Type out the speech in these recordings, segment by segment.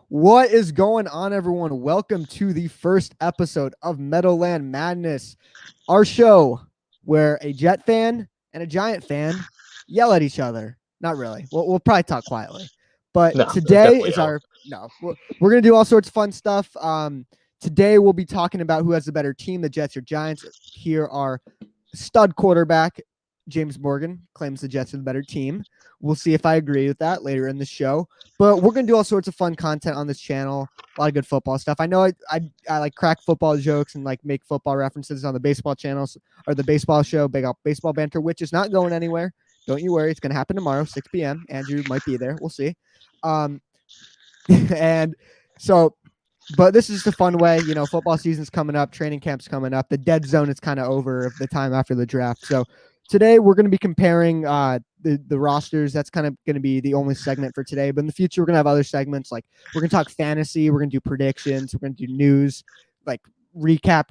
What is going on, everyone? Welcome to the first episode of Meadowland Madness, our show where a Jet fan and a Giant fan yell at each other. Not really. We'll probably talk quietly. But No, today definitely is don't. we're going to do all sorts of fun stuff. Today we'll be talking about who has the better team, the Jets or Giants. Here are stud quarterback James Morgan claims the Jets are the better team. We'll see if I agree with that later in the show. But we're going to do all sorts of fun content on this channel. A lot of good football stuff. I know I like crack football jokes and like make football references on the baseball channels or the baseball show, Big Up Baseball Banter, which is not going anywhere. Don't you worry. It's going to happen tomorrow, 6 p.m. Andrew might be there. We'll see. And so, but this is the fun way. You know, football season's coming up. Training camp's coming up. The dead zone is kind of over of the time after the draft. So today we're going to be comparing the rosters. That's kind of going to be the only segment for today. But in the future, we're going to have other segments. Like we're going to talk fantasy. We're going to do predictions. We're going to do news, like recap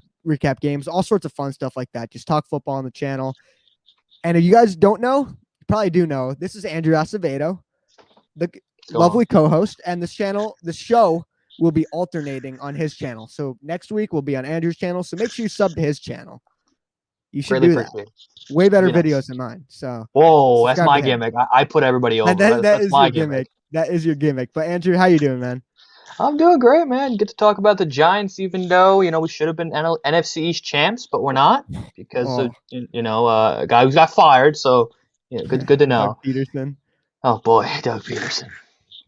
games, all sorts of fun stuff like that. Just talk football on the channel. And if you guys don't know, you probably do know, this is Andrew Acevedo, the lovely co-host, and this show will be alternating on his channel. So next week we'll be on Andrew's channel. So make sure you sub to his channel. You should do that. Way better videos than mine. So whoa, that's my gimmick. I put everybody over. That's my gimmick. That is your gimmick. But Andrew, how you doing, man? I'm doing great, man. Get to talk about the Giants, even though we should have been NFC East champs, but we're not because of a guy who got fired. So good to know. Doug Peterson. Oh boy, Doug Peterson.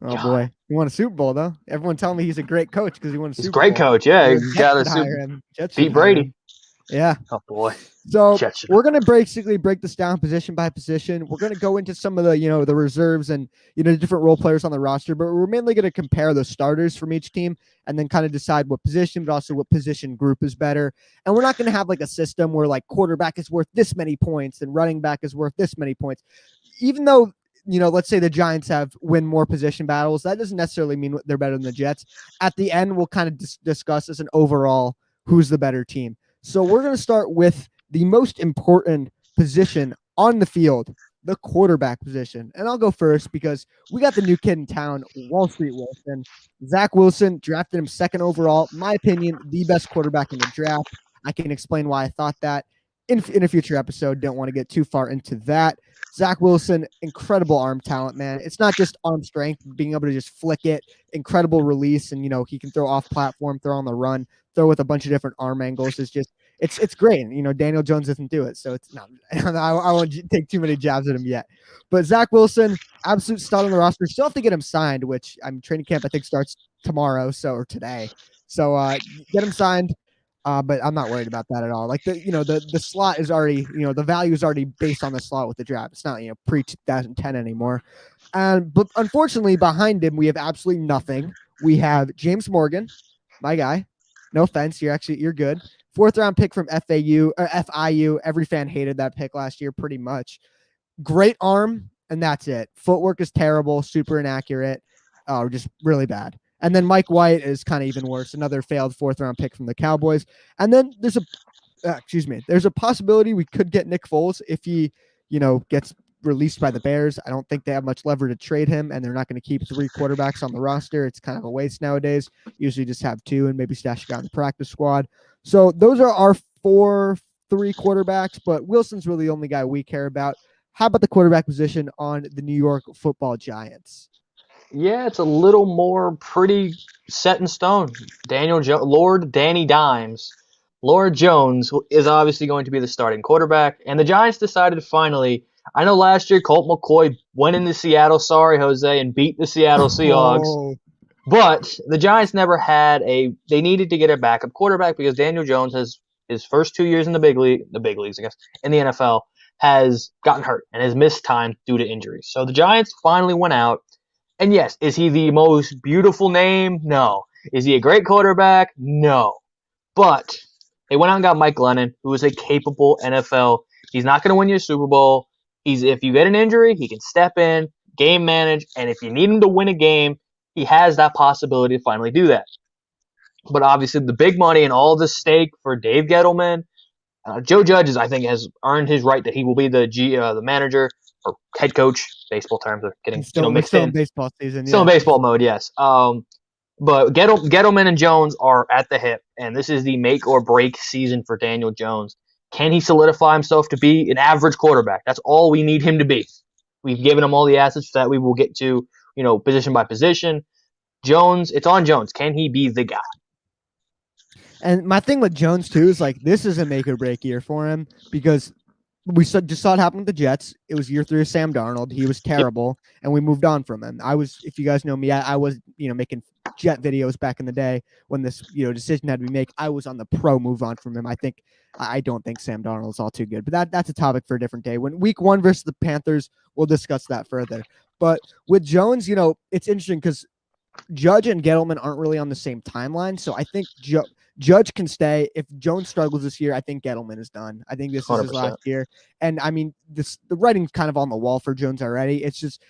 Oh God. Boy, he won a Super Bowl though. Everyone telling me he's a great coach because he won a Super Bowl. He's a great coach, yeah. He got a Super. Beat Brady. Yeah. Oh boy. So we're gonna basically break this down position by position. We're gonna go into some of the the reserves and the different role players on the roster, but we're mainly gonna compare the starters from each team and then kind of decide what position, but also what position group is better. And we're not gonna have like a system where like quarterback is worth this many points and running back is worth this many points, even though. Let's say the Giants win more position battles. That doesn't necessarily mean they're better than the Jets. At the end, we'll kind of discuss as an overall who's the better team. So we're going to start with the most important position on the field, the quarterback position. And I'll go first because we got the new kid in town, Wall Street Wilson. Zach Wilson, drafted him second overall. My opinion, the best quarterback in the draft. I can explain why I thought that in a future episode. Don't want to get too far into that. Zach Wilson, incredible arm talent, man. It's not just arm strength, being able to just flick it, incredible release, and he can throw off platform, throw on the run, throw with a bunch of different arm angles. It's great. Daniel Jones doesn't do it, so it's not. I won't take too many jabs at him yet. But Zach Wilson, absolute stud on the roster. Still have to get him signed, which training camp I think starts tomorrow, or today. So get him signed. But I'm not worried about that at all. Like the slot is already, the value is already based on the slot with the draft. It's not, pre-2010 anymore. But unfortunately behind him, we have absolutely nothing. We have James Morgan, my guy. No offense. You're good. 4th round pick from FIU. Every fan hated that pick last year, pretty much. Great arm. And that's it. Footwork is terrible, super inaccurate, just really bad. And then Mike White is kind of even worse. Another failed 4th round pick from the Cowboys. And then there's a possibility we could get Nick Foles if he, gets released by the Bears. I don't think they have much lever to trade him, and they're not going to keep 3 quarterbacks on the roster. It's kind of a waste nowadays. Usually just have 2 and maybe stash a guy on the practice squad. So those are our 3 quarterbacks, but Wilson's really the only guy we care about. How about the quarterback position on the New York Football Giants? Yeah, it's a little more pretty set in stone. Lord Danny Dimes, Lord Jones is obviously going to be the starting quarterback, and the Giants decided finally. I know last year Colt McCoy went into Seattle, sorry Jose, and beat the Seattle Seahawks. But the Giants never had they needed to get a backup quarterback because Daniel Jones has his first 2 years in the big leagues, I guess, in the NFL, has gotten hurt and has missed time due to injuries. So the Giants finally went out. And yes, is he the most beautiful name? No. Is he a great quarterback? No. But they went out and got Mike Glennon, who is a capable NFL. He's not going to win you a Super Bowl. If you get an injury, he can step in, game manage, and if you need him to win a game, he has that possibility to finally do that. But obviously, the big money and all the stake for Dave Gettleman, Joe Judge I think has earned his right that he will be the manager or head coach. Baseball terms are getting mixed in. Baseball season, still in baseball mode, yes. But Gettleman and Jones are at the hip, and this is the make or break season for Daniel Jones. Can he solidify himself to be an average quarterback? That's all we need him to be. We've given him all the assets that we will get to, position by position. Jones, it's on Jones. Can he be the guy? And my thing with Jones too is like this is a make or break year for him because we just saw it happen with the Jets. It was year 3 of Sam Darnold. He was terrible, and we moved on from him. If you guys know me, I was making Jet videos back in the day when this decision had to be made. I was on the pro move on from him. I don't think Sam Darnold is all too good, but that's a topic for a different day. When Week 1 versus the Panthers, we'll discuss that further. But with Jones, it's interesting because Judge and Gettleman aren't really on the same timeline, so I think Judge can stay. If Jones struggles this year, I think Gettleman is done. I think this is his 100%. last year. And I mean, the writing's kind of on the wall for Jones already. It's just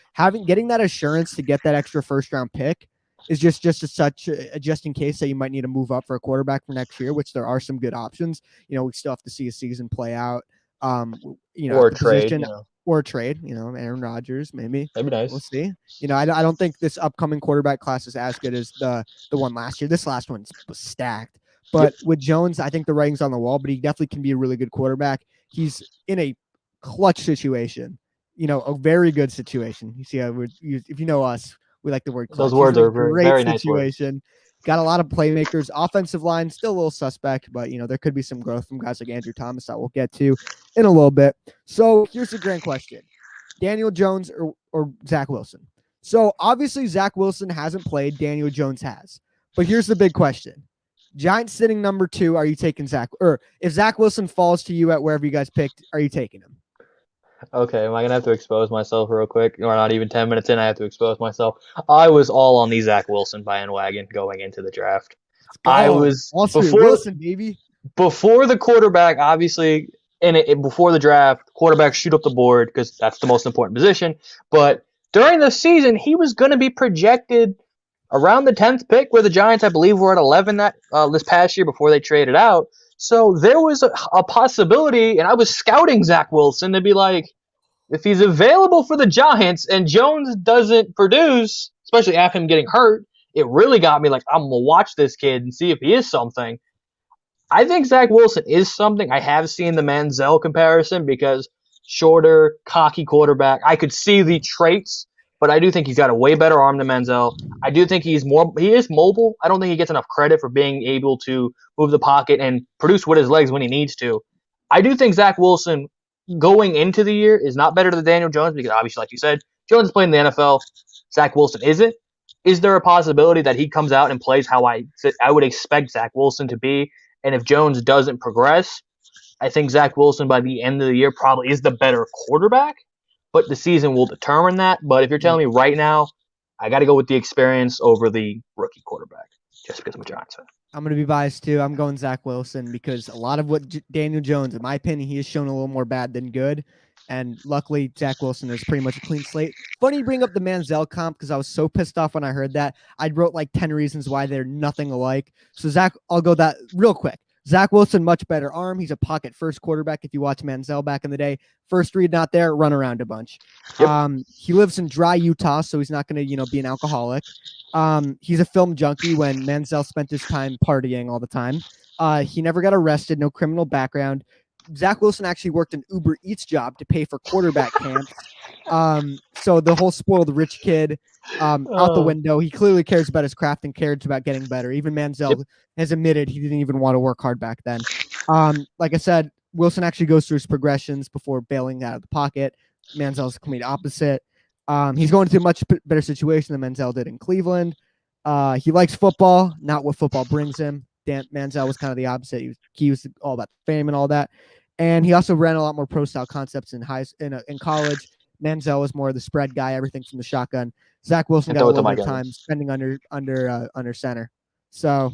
getting that assurance to get that extra first round pick is just in case that you might need to move up for a quarterback for next year, which there are some good options. We still have to see a season play out. Or a trade. Or a trade, Aaron Rodgers, maybe. That'd be nice. We'll see. I don't think this upcoming quarterback class is as good as the one last year. This last one was stacked. But with Jones, I think the writing's on the wall, but he definitely can be a really good quarterback. He's in a clutch situation, a very good situation. You see, if you know us, we like the word clutch. Those words are very nice words. Got a lot of playmakers. Offensive line, still a little suspect, but, there could be some growth from guys like Andrew Thomas that we'll get to in a little bit. So here's the grand question. Daniel Jones or Zach Wilson? So obviously Zach Wilson hasn't played. Daniel Jones has. But here's the big question. Giants sitting number 2. Are you taking Zach? Or if Zach Wilson falls to you at wherever you guys picked, are you taking him? Okay, am I going to have to expose myself real quick? Or not even 10 minutes in, I have to expose myself. I was all on the Zach Wilson bandwagon going into the draft. I was Wilson, baby. Before the quarterback, obviously, before the draft, quarterbacks shoot up the board because that's the most important position. But during the season, he was going to be projected around the 10th pick, where the Giants, I believe, were at 11 this past year before they traded out. So there was a possibility, and I was scouting Zach Wilson to be like, if he's available for the Giants and Jones doesn't produce, especially after him getting hurt, it really got me like, I'm going to watch this kid and see if he is something. I think Zach Wilson is something. I have seen the Manziel comparison because shorter, cocky quarterback. I could see the traits, but I do think he's got a way better arm than Manziel. I do think he is mobile. I don't think he gets enough credit for being able to move the pocket and produce with his legs when he needs to. I do think Zach Wilson going into the year is not better than Daniel Jones because obviously, like you said, Jones is playing in the NFL. Zach Wilson isn't. Is there a possibility that he comes out and plays how I would expect Zach Wilson to be? And if Jones doesn't progress, I think Zach Wilson by the end of the year probably is the better quarterback. But the season will determine that. But if you're telling me right now, I got to go with the experience over the rookie quarterback, just because I'm a Giants fan. I'm going to be biased too. I'm going Zach Wilson because a lot of what Daniel Jones, in my opinion, he has shown a little more bad than good. And luckily, Zach Wilson is pretty much a clean slate. Funny you bring up the Manziel comp because I was so pissed off when I heard that. I wrote like 10 reasons why they're nothing alike. So Zach, I'll go that real quick. Zach Wilson, much better arm. He's a pocket first quarterback. If you watch Manziel back in the day, first read not there, run around a bunch. Yep. He lives in dry Utah, so he's not going to, be an alcoholic. He's a film junkie when Manziel spent his time partying all the time. He never got arrested, no criminal background. Zach Wilson actually worked an Uber Eats job to pay for quarterback camps. So the whole spoiled rich kid out the window. He clearly cares about his craft and cares about getting better. Even Manziel has admitted he didn't even want to work hard back then. Like I said, Wilson actually goes through his progressions before bailing out of the pocket. Manziel's the complete opposite. He's going to a much better situation than Manziel did in Cleveland. He likes football, not what football brings him. Manziel was kind of the opposite. He was all about fame and all that. And he also ran a lot more pro-style concepts in college. Manziel was more of the spread guy, everything from the shotgun. Zach Wilson got a little more time spending under center. So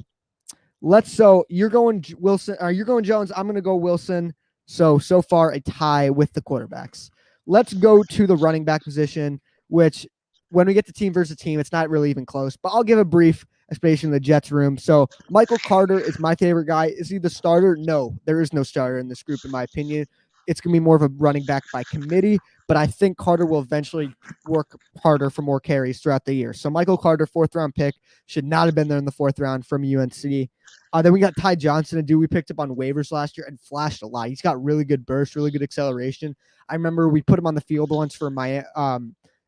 you're going Wilson, or you're going Jones. I'm going to go Wilson. So far a tie with the quarterbacks. Let's go to the running back position, which when we get to team versus team, it's not really even close. But I'll give a brief explanation in the Jets room. So Michael Carter is my favorite guy. Is he the starter? No, there is no starter in this group, in my opinion. it's going to be more of a running back by committee, but I think Carter will eventually work harder for more carries throughout the year. So Michael Carter, 4th-round pick, should not have been there in the 4th round from UNC. Then we got Ty Johnson, a dude we picked up on waivers last year and flashed a lot. He's got really good burst, really good acceleration. I remember we put him on the field once for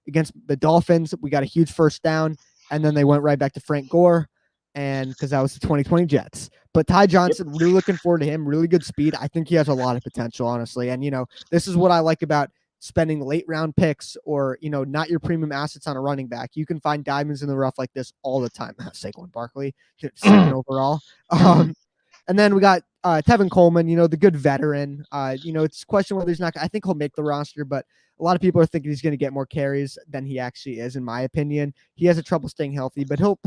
against the Dolphins. We got a huge first down, and then they went right back to Frank Gore, and because that was the 2020 Jets. But Ty Johnson, really looking forward to him. Really good speed. I think he has a lot of potential, honestly. And, this is what I like about spending late round picks or, not your premium assets on a running back. You can find diamonds in the rough like this all the time. Saquon Barkley, second overall. And then we got Tevin Coleman, the good veteran. It's a question whether he's not. I think he'll make the roster, but a lot of people are thinking he's going to get more carries than he actually is, in my opinion. He has a trouble staying healthy, but he'll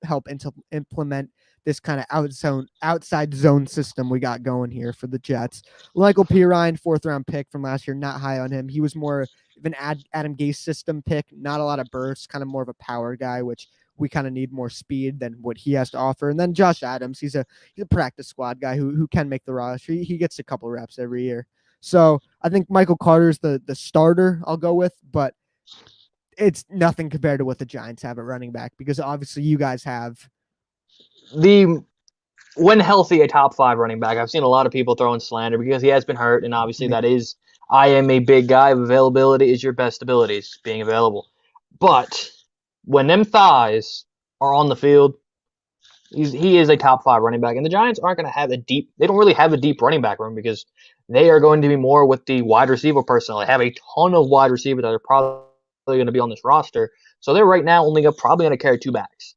help implement this kind of outside zone system we got going here for the Jets. Michael Pirine, 4th-round pick from last year, not high on him. He was more of an Adam Gase system pick, not a lot of bursts, kind of more of a power guy, which we kind of need more speed than what he has to offer. And then Josh Adams, he's a practice squad guy who can make the roster. He gets a couple reps every year. So I think Michael Carter's the starter I'll go with, but it's nothing compared to what the Giants have at running back, because obviously you guys have when healthy, a top 5 running back. I've seen a lot of people throwing slander because he has been hurt, and obviously I am a big guy. Availability is your best abilities, being available. But when them thighs are on the field, he is a top 5 running back. And the Giants aren't going to have they don't really have a deep running back room because they are going to be more with the wide receiver personnel. They have a ton of wide receivers that are probably going to be on this roster. So they're right now probably going to carry 2 backs.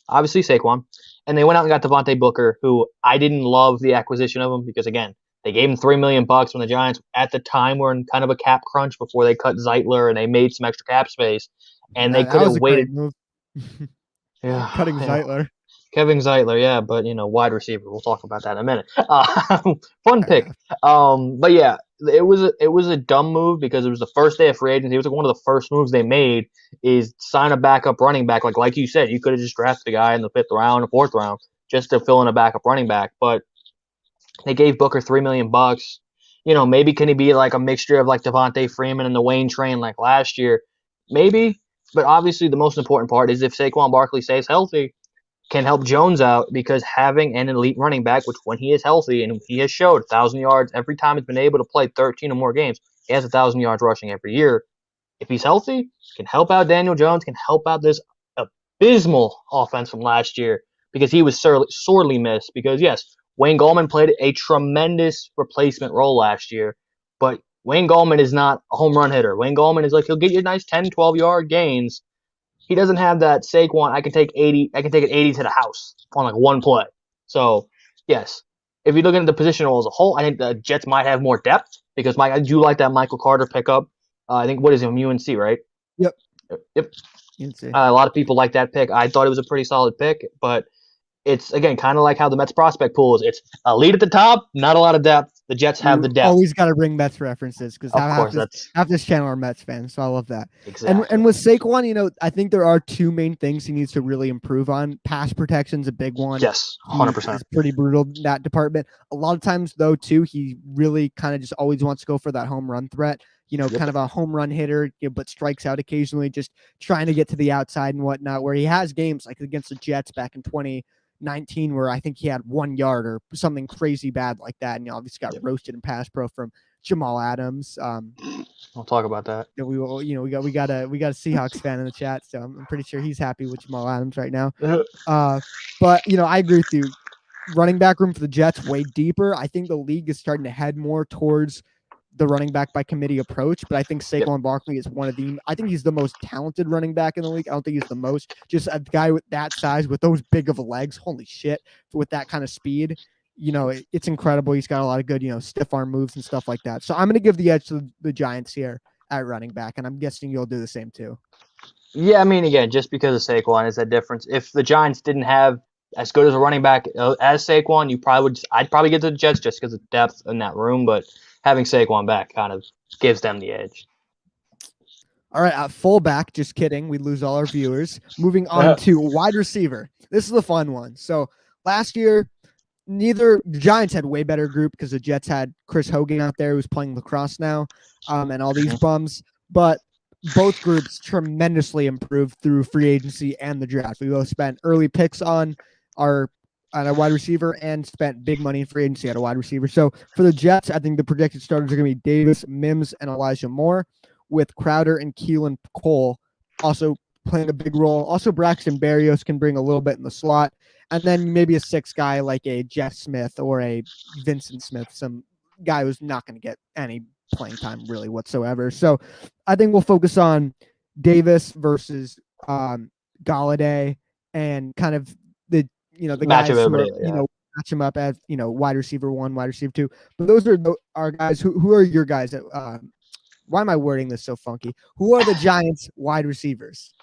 Obviously Saquon. And they went out and got Devontae Booker, who I didn't love the acquisition of him because, again, they gave him $3 million when the Giants at the time were in kind of a cap crunch before they cut Zeitler and they made some extra cap space. And they could have waited. Yeah, cutting Zeitler. Kevin Zeitler, yeah, but wide receiver. We'll talk about that in a minute. Fun pick. But yeah, it was a dumb move because it was the first day of free agency. It was like one of the first moves they made is sign a backup running back. Like you said, you could have just drafted a guy in the 5th round, or 4th round, just to fill in a backup running back. But they gave Booker $3 million. Maybe can he be like a mixture of like Devontae Freeman and the Wayne train like last year? Maybe. But obviously the most important part is if Saquon Barkley stays healthy, can help Jones out, because having an elite running back, which when he is healthy, and he has showed 1,000 yards every time he's been able to play 13 or more games, he has 1,000 yards rushing every year. If he's healthy, can help out Daniel Jones, can help out this abysmal offense from last year, because he was sorely missed. Because yes, Wayne Gallman played a tremendous replacement role last year, but Wayne Gallman is not a home run hitter. Wayne Gallman is he'll get you nice 10, 12-yard gains. He doesn't have that Saquon, I can take it 80 to the house on one play. So, yes, if you look at the position as a whole, I think the Jets might have more depth because I do like that Michael Carter pickup. I think, what is it, UNC, right? Yep. A lot of people like that pick. I thought it was a pretty solid pick, but it's, again, kind of like how the Mets prospect pool is. It's a lead at the top, not a lot of depth. The Jets have the depth. Always got to bring Mets references because half this channel are Mets fans, so I love that. Exactly. And with Saquon, I think there are 2 main things he needs to really improve on. Pass protection's a big one. Yes, 100%. He's pretty brutal in that department. A lot of times, though, too, he really kind of just always wants to go for that home run threat. Kind of a home run hitter, but strikes out occasionally, just trying to get to the outside and whatnot, where he has games like against the Jets back in 2019 where I think he had 1 yard or something crazy bad like that, and he obviously got roasted in pass pro from Jamal Adams. We'll talk about that. We will, we got a Seahawks fan in the chat, so I'm pretty sure he's happy with Jamal Adams right now. But I agree with you. Running back room for the Jets way deeper. I think the league is starting to head more towards the running back by committee approach, but I think Saquon Barkley is I think he's the most talented running back in the league. I don't think he's the most. Just a guy with that size, with those big of legs, holy shit, with that kind of speed, it's incredible. He's got a lot of good, stiff arm moves and stuff like that. So I'm going to give the edge to the Giants here at running back, and I'm guessing you'll do the same too. Yeah, I mean, again, just because of Saquon is that difference. If the Giants didn't have as good as a running back as Saquon, I'd probably get to the Jets just because of depth in that room, but having Saquon back kind of gives them the edge. All right, at fullback, just kidding. We lose all our viewers. Moving on to wide receiver. This is a fun one. So last year, the Giants had way better group because the Jets had Chris Hogan out there who's playing lacrosse now, and all these bums. But both groups tremendously improved through free agency and the draft. We both spent early picks on a wide receiver and spent big money in free agency at a wide receiver. So for the Jets, I think the projected starters are going to be Davis, Mims, and Elijah Moore, with Crowder and Keelan Cole also playing a big role. Also, Braxton Berrios can bring a little bit in the slot. And then maybe a sixth guy like a Jeff Smith or a Vincent Smith, some guy who's not going to get any playing time really whatsoever. So I think we'll focus on Davis versus Galladay and kind of the guys who are, match them up as, wide receiver 1, wide receiver 2. But those are our guys. Who are your guys? Why am I wording this so funky? Who are the Giants wide receivers?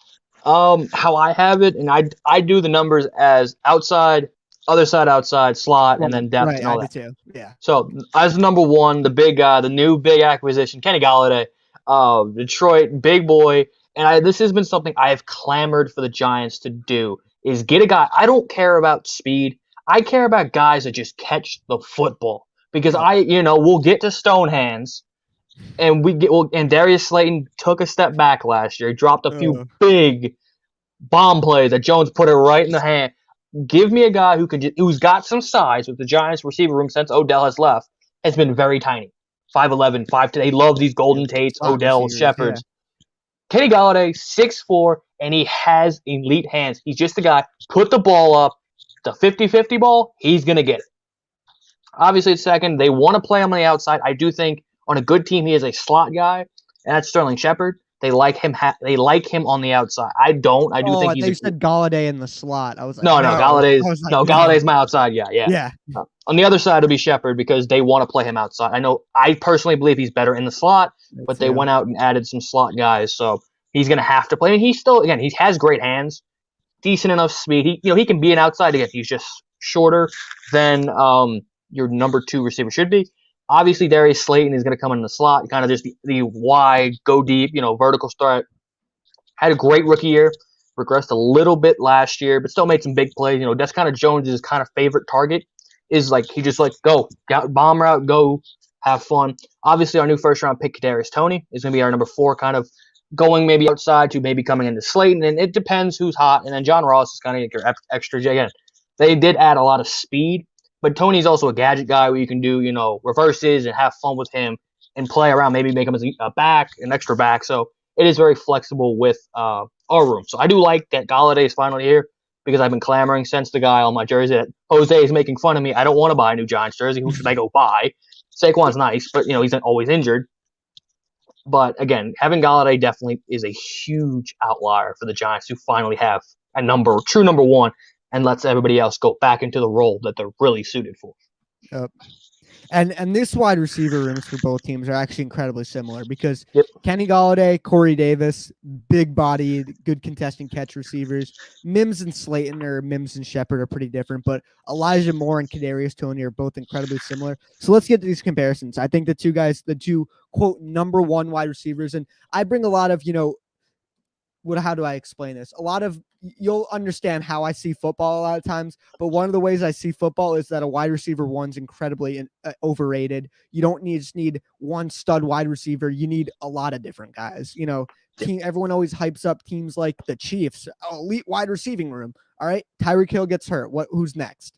How I have it, and I do the numbers as outside, other side outside, slot, and then depth and all that. Too. Yeah. So as number 1, the big guy, the new big acquisition, Kenny Galladay, Detroit, big boy. And this has been something I have clamored for the Giants to do, is get a guy. I don't care about speed. I care about guys that just catch the football, because we'll get to stone hands. And and Darius Slayton took a step back last year. He dropped a few big bomb plays that Jones put it right in the hand. Give me a guy who's got some size. With the Giants receiver room since Odell has left has been very tiny, 5'11", 5'10". They love these Golden Tates, Odell, Shepherds. Yeah. Kenny Galladay, 6'4", and he has elite hands. He's just the guy. Put the ball up, the 50-50 ball. He's gonna get it. Obviously, at second, they want to play him on the outside. I do think on a good team, he is a slot guy, and that's Sterling Shepard. They like him. They like him on the outside. I don't. I do think he's. You said Galladay in the slot. I was like, no, Galladay's my outside guy. Yeah. On the other side, it'll be Shepard, because they want to play him outside. I know. I personally believe he's better in the slot, but they went out and added some slot guys, so he's going to have to play. And he's still, again, he has great hands, decent enough speed. He can be an outside again. He's just shorter than your number 2 receiver should be. Obviously, Darius Slayton is going to come in the slot, kind of just the wide, go deep, vertical start. Had a great rookie year, regressed a little bit last year, but still made some big plays. That's kind of Jones's kind of favorite target, is like he just go, bomb route, go, have fun. Obviously, our new first-round pick, Kadarius Toney, is going to be our number 4, kind of going maybe outside to maybe coming into Slayton, and it depends who's hot. And then John Ross is kind of your extra J. Again, they did add a lot of speed. But Tony's also a gadget guy where you can do, reverses and have fun with him and play around, maybe make him a back, an extra back. So it is very flexible with our room. So I do like that Galladay is finally here, because I've been clamoring since the guy on my jersey that Jose is making fun of me. I don't want to buy a new Giants jersey. Who should I go buy? Saquon's nice, but, he's always injured. But again, having Galladay definitely is a huge outlier for the Giants, who finally have a true number 1. And lets everybody else go back into the role that they're really suited for. Yep. And this wide receiver rooms for both teams are actually incredibly similar, because Kenny Galladay, Corey Davis, big body, good contest and catch receivers. Mims and Shepard are pretty different, but Elijah Moore and Kadarius Toney are both incredibly similar. So let's get to these comparisons. I think the two quote number 1 wide receivers, and I bring a lot of, how do I explain this? You'll understand how I see football a lot of times, but one of the ways I see football is that a wide receiver 1's incredibly overrated. You don't just need one stud wide receiver. You need a lot of different guys. Everyone always hypes up teams like the Chiefs, elite wide receiving room. All right, Tyreek Hill gets hurt. Who's next?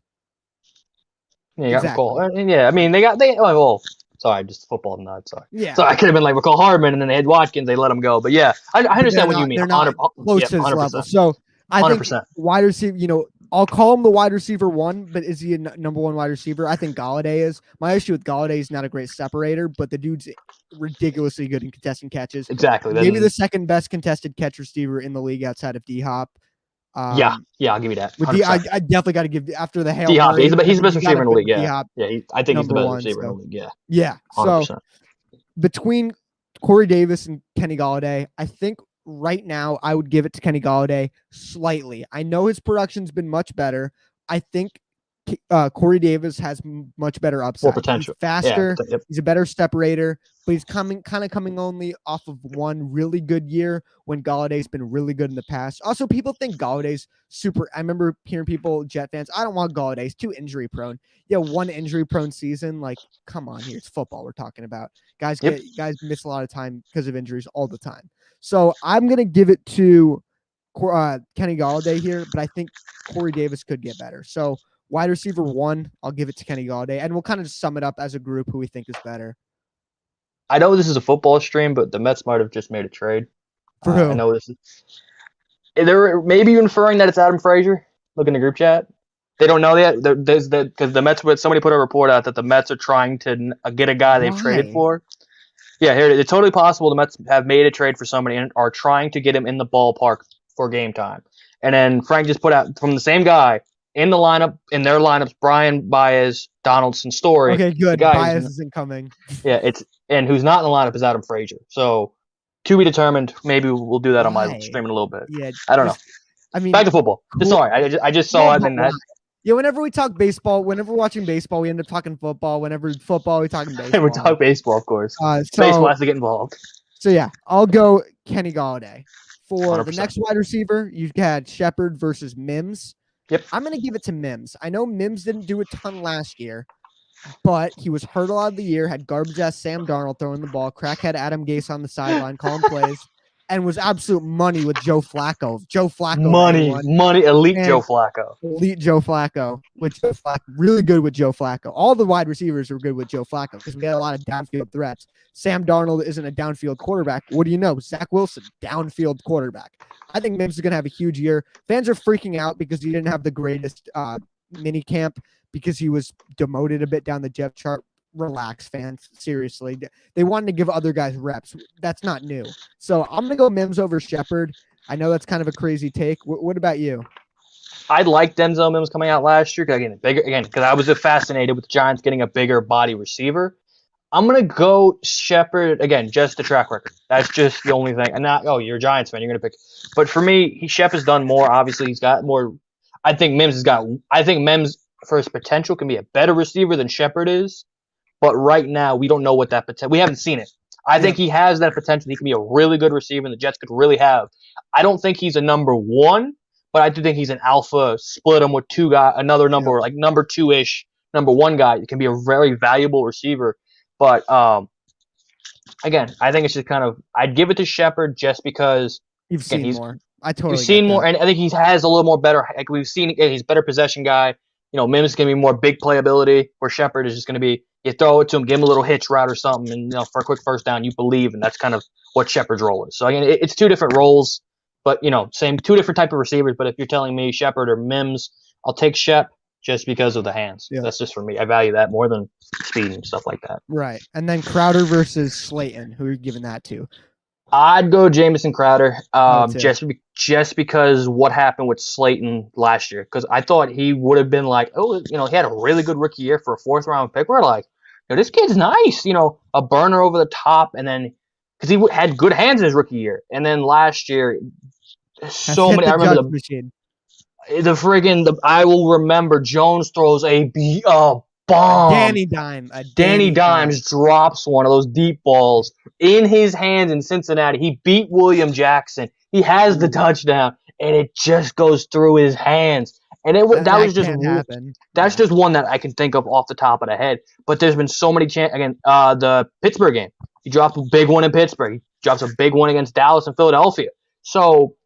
Yeah, exactly. Yeah, I mean sorry, just football nut. Sorry. Yeah. So I could have been like McCall Hardman, and then they had Watkins. They let him go. But yeah, I understand what you mean. They're not close to his level. So I 100%. think wide receiver, I'll call him the wide receiver 1, but is he a number 1 wide receiver? I think Galladay is. My issue with Galladay is not a great separator, but the dude's ridiculously good in contesting catches. Exactly. Maybe the second best contested catch receiver in the league outside of D-Hop. Yeah, I'll give you that. I definitely got to give, after the Hail D-Hop, Mary, he's the best receiver in the league. Yeah, I think he's the best 1, receiver in the league. Yeah. Yeah. 100%. So between Corey Davis and Kenny Galladay, I think right now I would give it to Kenny Galladay slightly. I know his production's been much better. I think Corey Davis has much better More upside. potential. He's faster. Yep. He's a better separator, but he's coming only off of one really good year when Galladay's been really good in the past. Also, people think Galladay's super. I remember hearing people, Jet fans, I don't want Galladay. He's too injury prone. Yeah, one injury prone season. Like, come on here. It's football we're talking about. Guys miss a lot of time because of injuries all the time. So I'm going to give it to Kenny Galladay here, but I think Corey Davis could get better. So wide receiver 1, I'll give it to Kenny Galladay, and we'll kind of just sum it up as a group who we think is better. I know this is a football stream, but the Mets might have just made a trade. For who? I know this is. They're maybe inferring that it's Adam Frazier. Look in the group chat. They don't know yet. There's because the Mets. Somebody put a report out that the Mets are trying to get a guy they've traded for. Yeah, here it is. It's totally possible the Mets have made a trade for somebody and are trying to get him in the ballpark for game time. And then Frank just put out from the same guy in the lineup, in their lineups, Brian Baez, Donaldson, Story. Okay, good. Baez isn't coming. Yeah, and who's not in the lineup is Adam Frazier. So to be determined. Maybe we'll do that on my stream in a little bit. Yeah, I don't know. I mean, back to football. Cool. Sorry, I just saw it and that. Yeah, whenever we talk baseball, whenever we're watching baseball, we end up talking football. Whenever football, we talking baseball. We talk baseball, of course. So, baseball has to get involved. So yeah, I'll go Kenny Galladay. For 100%. the next wide receiver, you've got Shepard versus Mims. Yep. I'm going to give it to Mims. I know Mims didn't do a ton last year, but he was hurt a lot of the year, had garbage-ass Sam Darnold throwing the ball, crackhead Adam Gase on the sideline calling plays, and was absolute money with Joe Flacco. Joe Flacco. Elite Joe Flacco. Elite Joe Flacco. Really good with Joe Flacco. All the wide receivers are good with Joe Flacco because we had a lot of downfield threats. Sam Darnold isn't a downfield quarterback. What do you know? Zach Wilson, downfield quarterback. I think Mims is going to have a huge year. Fans are freaking out because he didn't have the greatest mini camp because he was demoted a bit down the depth chart. Relax, fans. Seriously. They wanted to give other guys reps. That's not new. So I'm going to go Mims over Shepard. I know that's kind of a crazy take. What about you? I liked Denzel Mims coming out last year because I was fascinated with the Giants getting a bigger body receiver. I'm going to go Shepard, again, just the track record. That's just the only thing. And not, you're a Giants fan, you're going to pick. But for me, Shep has done more. Obviously, he's got more. I think Mims, for his potential, can be a better receiver than Shepard is. But right now, we don't know what that potential. We haven't seen it. I think he has that potential. He can be a really good receiver, and the Jets could really have. I don't think he's a number one, but I do think he's an alpha. Split him with two guys, another number like number 2-ish, number one guy. It can be a very valuable receiver. But again, I think it's just kind of. I'd give it to Shepard just because you've seen more. You've seen more, and I think he has a little more better. Like we've seen, he's a better possession guy. Mims is going to be more big playability, where Shepard is just going to be. You throw it to him, give him a little hitch route or something, and for a quick first down, you believe, and that's kind of what Shepard's role is. So again, it's two different roles, but same two different type of receivers. But if you're telling me Shepard or Mims, I'll take Shep just because of the hands. Yeah. That's just for me. I value that more than speed and stuff like that. Right, and then Crowder versus Slayton. Who are you giving that to? I'd go Jamison Crowder, just because what happened with Slayton last year. Because I thought he would have been like, he had a really good rookie year for a 4th round pick. We're like. This kid's nice, a burner over the top, and then because he had good hands in his rookie year, and then last year, so many. I remember I will remember Jones throws a bomb. Danny Dimes drops one of those deep balls in his hands in Cincinnati. He beat William Jackson. He has the touchdown, and it just goes through his hands. And that's just one that I can think of off the top of the head. But there's been so many chances. Again, the Pittsburgh game, he dropped a big one in Pittsburgh. He drops a big one against Dallas and Philadelphia. So,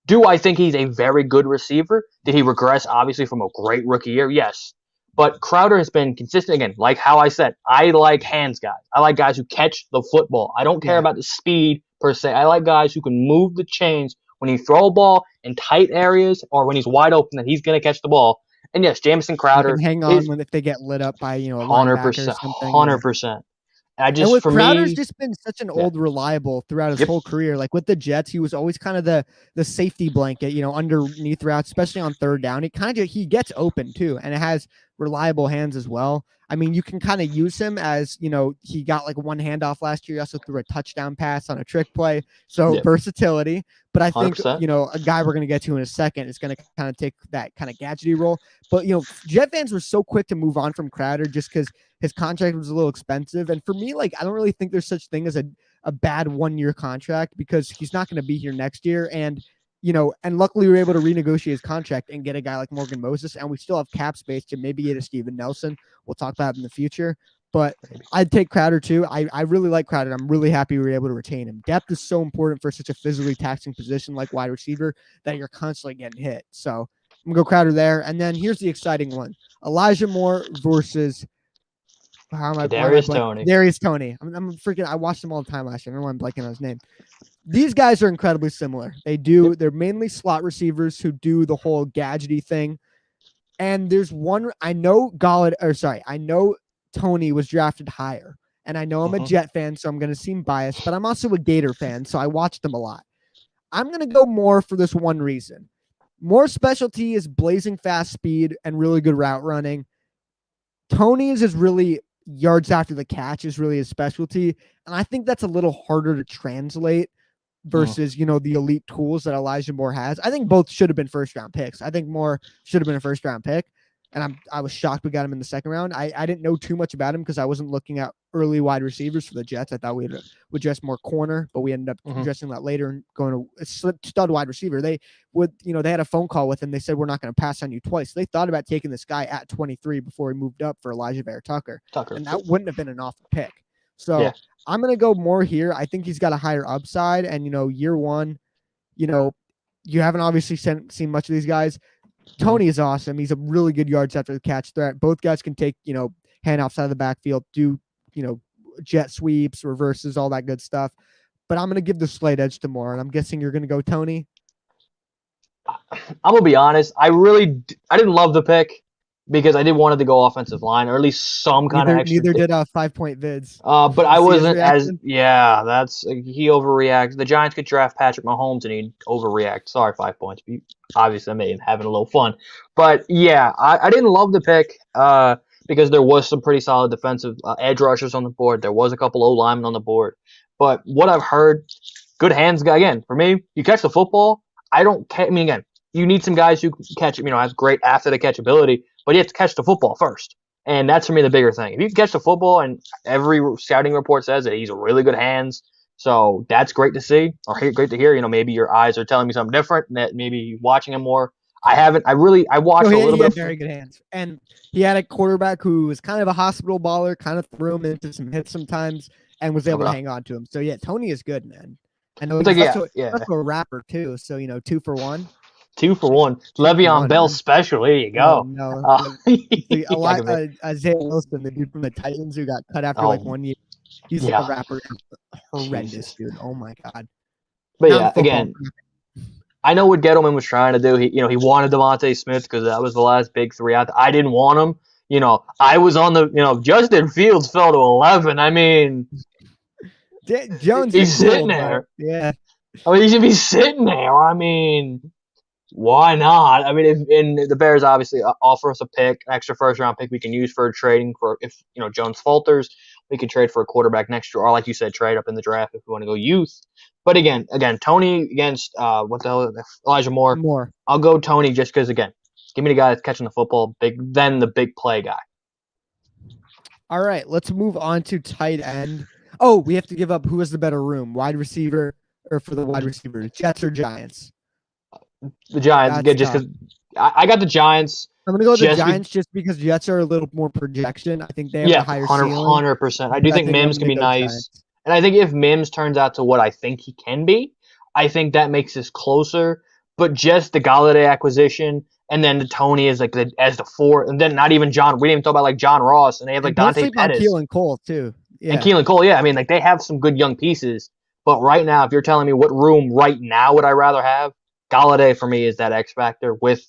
do I think he's a very good receiver? Did he regress, obviously, from a great rookie year? Yes. But Crowder has been consistent. Again, like how I said, I like hands guys. I like guys who catch the football. I don't care about the speed per se. I like guys who can move the chains. When you throw a ball in tight areas or when he's wide open, that he's going to catch the ball. And yes, Jamison Crowder hang on if they get lit up by a 100%, 100%. Crowder's just been such an old reliable throughout his whole career. Like with the Jets, he was always kind of the safety blanket, underneath routes, especially on 3rd down. He gets open too, and it has reliable hands as well. I mean, you can kind of use him as, he got like one handoff last year. He also threw a touchdown pass on a trick play. So versatility. But I think, 100%. a guy we're going to get to in a second is going to kind of take that kind of gadgety role. But, Jet fans were so quick to move on from Crowder just because his contract was a little expensive. And for me, like, I don't really think there's such thing as a bad 1-year contract because he's not going to be here next year. And, and luckily we were able to renegotiate his contract and get a guy like Morgan Moses. And we still have cap space to maybe get a Steven Nelson. We'll talk about it in the future. But I'd take Crowder too. I really like Crowder. I'm really happy we were able to retain him. Depth is so important for such a physically taxing position like wide receiver that you're constantly getting hit. So I'm going to go Crowder there. And then here's the exciting one. Elijah Moore versus Kadarius Toney. Kadarius Toney. I'm freaking. I watched him all the time last year. I don't know why I'm blanking on his name. These guys are incredibly similar. They're mainly slot receivers who do the whole gadgety thing. And there's one I know I know Toney was drafted higher. And I know I'm a Jet fan, so I'm going to seem biased, but I'm also a Gator fan, so I watched them a lot. I'm going to go Moore for this one reason. Moore's specialty is blazing fast speed and really good route running. Toney's is really yards after the catch is really his specialty. And I think that's a little harder to translate versus, the elite tools that Elijah Moore has. I think both should have been first-round picks. I think Moore should have been a first-round pick. And I was shocked we got him in the second round. I didn't know too much about him because I wasn't looking at early wide receivers for the Jets. I thought we would dress more corner, but we ended up addressing that later and going to a stud wide receiver. They had a phone call with him. They said, we're not going to pass on you twice. They thought about taking this guy at 23 before he moved up for Elijah Tucker. And that wouldn't have been an awful pick. So I'm going to go Moore here. I think he's got a higher upside. And, year one, you haven't obviously seen much of these guys. Toney is awesome. He's a really good yards after the catch threat. Both guys can take, handoffs out of the backfield, do, jet sweeps, reverses, all that good stuff. But I'm going to give the slight edge to Moore, and I'm guessing you're going to go Toney. I'm going to be honest. I didn't love the pick because I did wanted to go offensive line or at least some kind of extra. Neither did 5-point vids. But I wasn't he overreacted. The Giants could draft Patrick Mahomes and he'd overreact. Sorry, 5 points. Obviously, I made him having a little fun. But yeah, I didn't love the pick because there was some pretty solid defensive edge rushers on the board. There was a couple O linemen on the board. But what I've heard, good hands guy. Again, for me, you catch the football. Again, you need some guys who can catch it, have great after the catch ability, but you have to catch the football first. And that's for me the bigger thing. If you can catch the football, and every scouting report says that he's a really good hands, so that's great to see or great to hear. Maybe your eyes are telling me something different. That maybe watching him more. I haven't. I watched a little bit. He had very good hands, and he had a quarterback who was kind of a hospital baller, kind of threw him into some hits sometimes, and was able to hang on to him. So yeah, Toney is good, man. I know he's also a rapper too. So 2 for 1. 2 for 1. Le'Veon Bell special. There you go. Isaiah Wilson, the dude from the Titans who got cut after 1 year. He's like a rapper. Horrendous, dude. Oh my god. But again, I know what Gettleman was trying to do. He wanted Devontae Smith because that was the last big 3 out there. I didn't want him. I was on the. Justin Fields fell to 11. I mean, Jones. He's sitting there. Yeah. He should be sitting there. I mean. Why not? I mean, if the Bears obviously offer us a pick, an extra first-round pick we can use for trading for if Jones falters, we could trade for a quarterback next year, or like you said, trade up in the draft if we want to go youth. But again, Toney against Elijah Moore. Moore. I'll go Toney just because give me the guy that's catching the football, then the big play guy. All right, let's move on to tight end. Oh, we have to give up who has the better room, wide receiver or for the wide receiver, Jets or Giants. The Giants, just because I got the Giants. I'm going to go with the Giants just because Jets are a little more projection. I think they have a higher ceiling. 100%. I do think Mims can be nice. Giants. And I think if Mims turns out to what I think he can be, I think that makes us closer. But just the Galladay acquisition and then the Toney is as the 4, and then not even John. We didn't even talk about John Ross, and they have Dante Pettis. And Keelan Cole too. Yeah. And Keelan Cole, I mean, they have some good young pieces. But right now, if you're telling me what room right now would I rather have, Galladay for me is that X factor with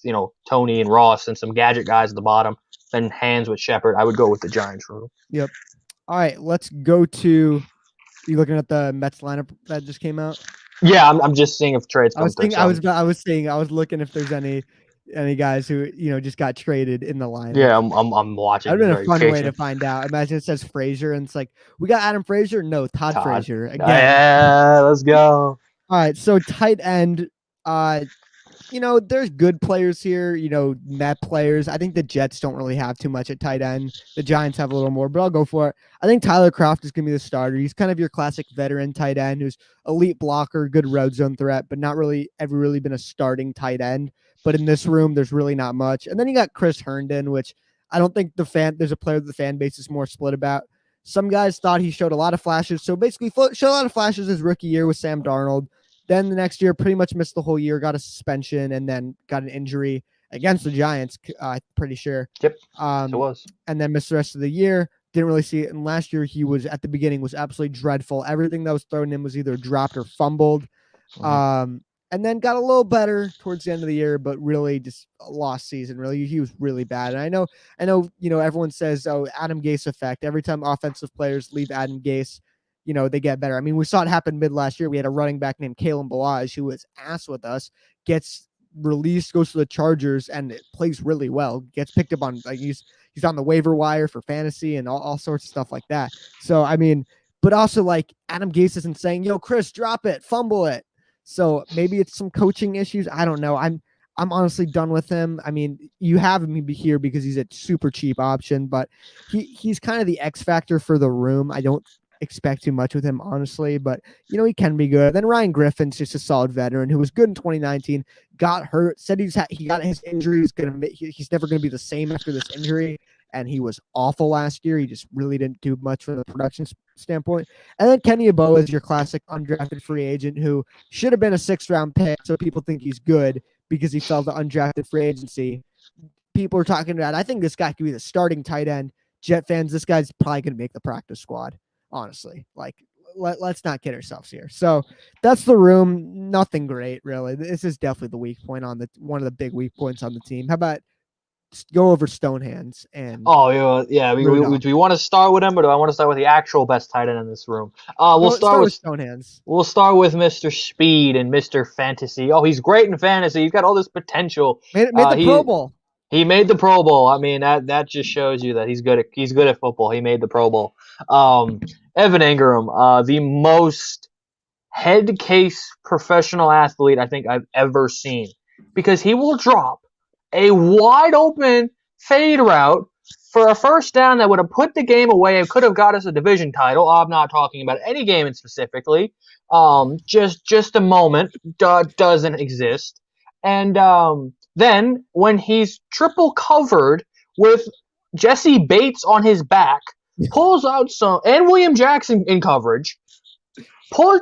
Toney and Ross and some gadget guys at the bottom. Then hands with Shepard. I would go with the Giants room. Yep. All right, let's go to. You looking at the Mets lineup that just came out? Yeah, I'm just seeing if trades come through. I was looking if there's any any guys who just got traded in the lineup. Yeah, I'm watching. That'd been a very fun way to patient. find out. Imagine it says Frazier and it's like, we got Adam Frazier. No, Todd Frazier again. Yeah, let's go. All right, so tight end. There's good players here, Met players. I think the Jets don't really have too much at tight end. The Giants have a little more, but I'll go for it. I think Tyler Kroft is going to be the starter. He's kind of your classic veteran tight end who's elite blocker, good red zone threat, but not really ever really been a starting tight end. But in this room, there's really not much. And then you got Chris Herndon, which I don't think there's a player that the fan base is more split about. Some guys thought he showed a lot of flashes. So basically, showed a lot of flashes his rookie year with Sam Darnold. Then the next year, pretty much missed the whole year, got a suspension, and then got an injury against the Giants, pretty sure. Yep, it was. And then missed the rest of the year. Didn't really see it. And last year, he was, at the beginning, was absolutely dreadful. Everything that was thrown in was either dropped or fumbled. And then got a little better towards the end of the year, but really just a lost season. Really, he was really bad. And I know, everyone says, oh, Adam Gase effect. Every time offensive players leave Adam Gase, they get better. I mean, we saw it happen mid last year. We had a running back named Kalen Balaj who was ass with us, gets released, goes to the Chargers, and it plays really well. Gets picked up on, like, he's on the waiver wire for fantasy and all sorts of stuff like that. So, I mean, but also, like, Adam Gase isn't saying, yo, Chris, drop it, fumble it. So maybe it's some coaching issues. I don't know. I'm honestly done with him. I mean, you have him here because he's a super cheap option, but he's kind of the X factor for the room. I don't expect too much with him, honestly, but he can be good. Then Ryan Griffin's just a solid veteran who was good in 2019, got hurt, said he got his injury. He's never going to be the same after this injury, and he was awful last year. He just really didn't do much from the production standpoint. And then Kenny Yeboah is your classic undrafted free agent who should have been a 6th-round pick, so people think he's good because he fell to undrafted free agency. People are talking about, I think this guy could be the starting tight end. Jet fans, this guy's probably going to make the practice squad. Honestly, like, let's not kid ourselves here. So that's the room. Nothing great, really. This is definitely the weak point one of the big weak points on the team. How about go over Stonehands and? Oh yeah. We want to start with him, or do I want to start with the actual best tight end in this room? We'll start with Stonehands. We'll start with Mr. Speed and Mr. Fantasy. Oh, he's great in fantasy. He's got all this potential. Made the Pro Bowl. He made the Pro Bowl. I mean, that just shows you that he's good at football. He made the Pro Bowl. Evan Ingram, the most head case professional athlete I think I've ever seen, because he will drop a wide open fade route for a first down that would have put the game away and could have got us a division title. I'm not talking about any game specifically. Just a moment doesn't exist. And then when he's triple covered with Jesse Bates on his back, pulls out and William Jackson in coverage,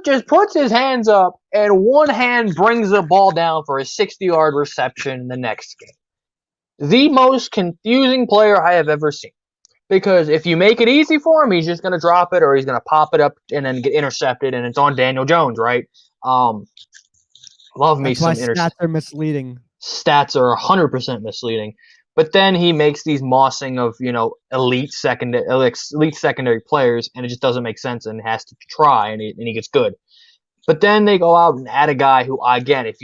just puts his hands up, and one hand brings the ball down for a 60-yard reception in the next game. The most confusing player I have ever seen. Because if you make it easy for him, he's just going to drop it, or he's going to pop it up and then get intercepted, and it's on Daniel Jones, right? Love me some interceptions. Stats are misleading. Stats are 100% misleading. But then he makes these mossing of, elite secondary players, and it just doesn't make sense, and has to try, and he gets good. But then they go out and add a guy who, again, if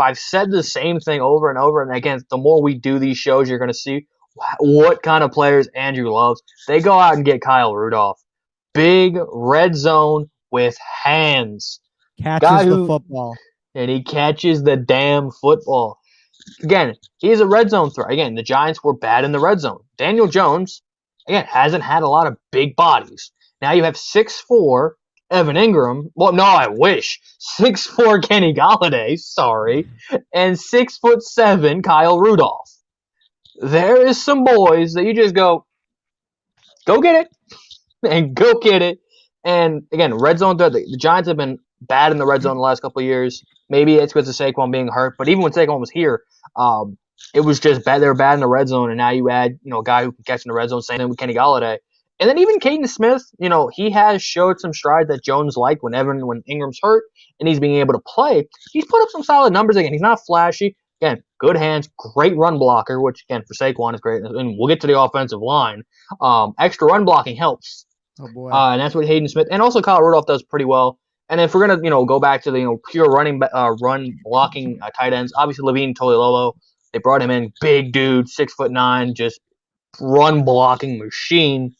I've said the same thing over and over, and again, the more we do these shows, you're going to see what kind of players Andrew loves. They go out and get Kyle Rudolph. Big red zone with hands. Catches the football. And he catches the damn football. Again, he's a red zone threat. Again, the Giants were bad in the red zone. Daniel Jones, again, hasn't had a lot of big bodies. Now you have 6'4" Evan Ingram. Well, no, I wish. 6'4" Kenny Golladay, sorry. And 6'7" Kyle Rudolph. There is some boys that you just go get it. And go get it. And again, red zone threat. The Giants have been bad in the red zone the last couple of years. Maybe it's because of Saquon being hurt, but even when Saquon was here, it was just bad. They were bad in the red zone, and now you add, a guy who can catch in the red zone, same thing with Kenny Golladay. And then even Caden Smith, he has showed some strides that Jones liked when Ingram's hurt, and he's being able to play. He's put up some solid numbers again. He's not flashy. Again, good hands, great run blocker, which, again, for Saquon is great. And we'll get to the offensive line. Extra run blocking helps. Oh, boy. And that's what Hayden Smith, and also Kyle Rudolph does pretty well. And if we're gonna, go back to the, pure run blocking tight ends, obviously Levine Toilolo, They brought him in, big dude, 6'9", just run blocking machine.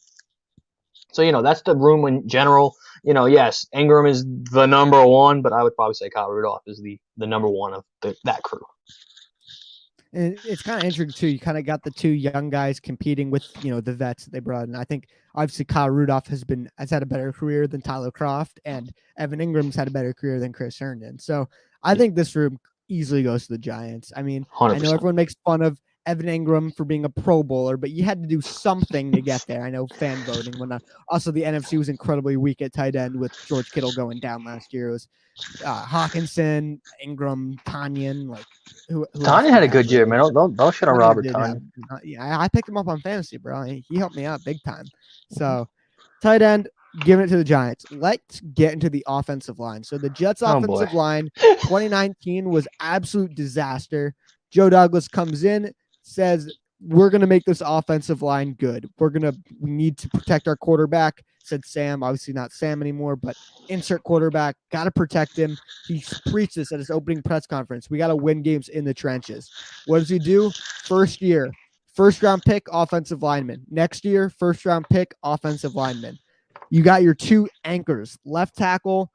So, that's the room in general. Yes, Ingram is the number one, but I would probably say Kyle Rudolph is the number one of that crew. And it's kind of interesting too. You kind of got the two young guys competing with the vets that they brought in. I think obviously Kyle Rudolph has had a better career than Tyler Croft, and Evan Ingram's had a better career than Chris Herndon. So I think this room easily goes to the Giants. I mean, 100%. I know everyone makes fun of Evan Ingram for being a Pro Bowler, but you had to do something to get there. I know fan voting when also the NFC was incredibly weak at tight end with George Kittle going down last year. It was Hawkinson, Ingram, Tanyan, like who Tanyan had a good year, man. Don't shit on Robert Tanyan. Yeah, I picked him up on fantasy, bro. He helped me out big time. So, tight end, giving it to the Giants. Let's get into the offensive line. So the Jets' offensive line, 2019 was absolute disaster. Joe Douglas comes in, says, we're going to make this offensive line good. We need to protect our quarterback, said Sam. Obviously not Sam anymore, but insert quarterback. Got to protect him. He preached this at his opening press conference. We got to win games in the trenches. What does he do? First year, first-round pick, offensive lineman. Next year, first-round pick, offensive lineman. You got your two anchors, left tackle,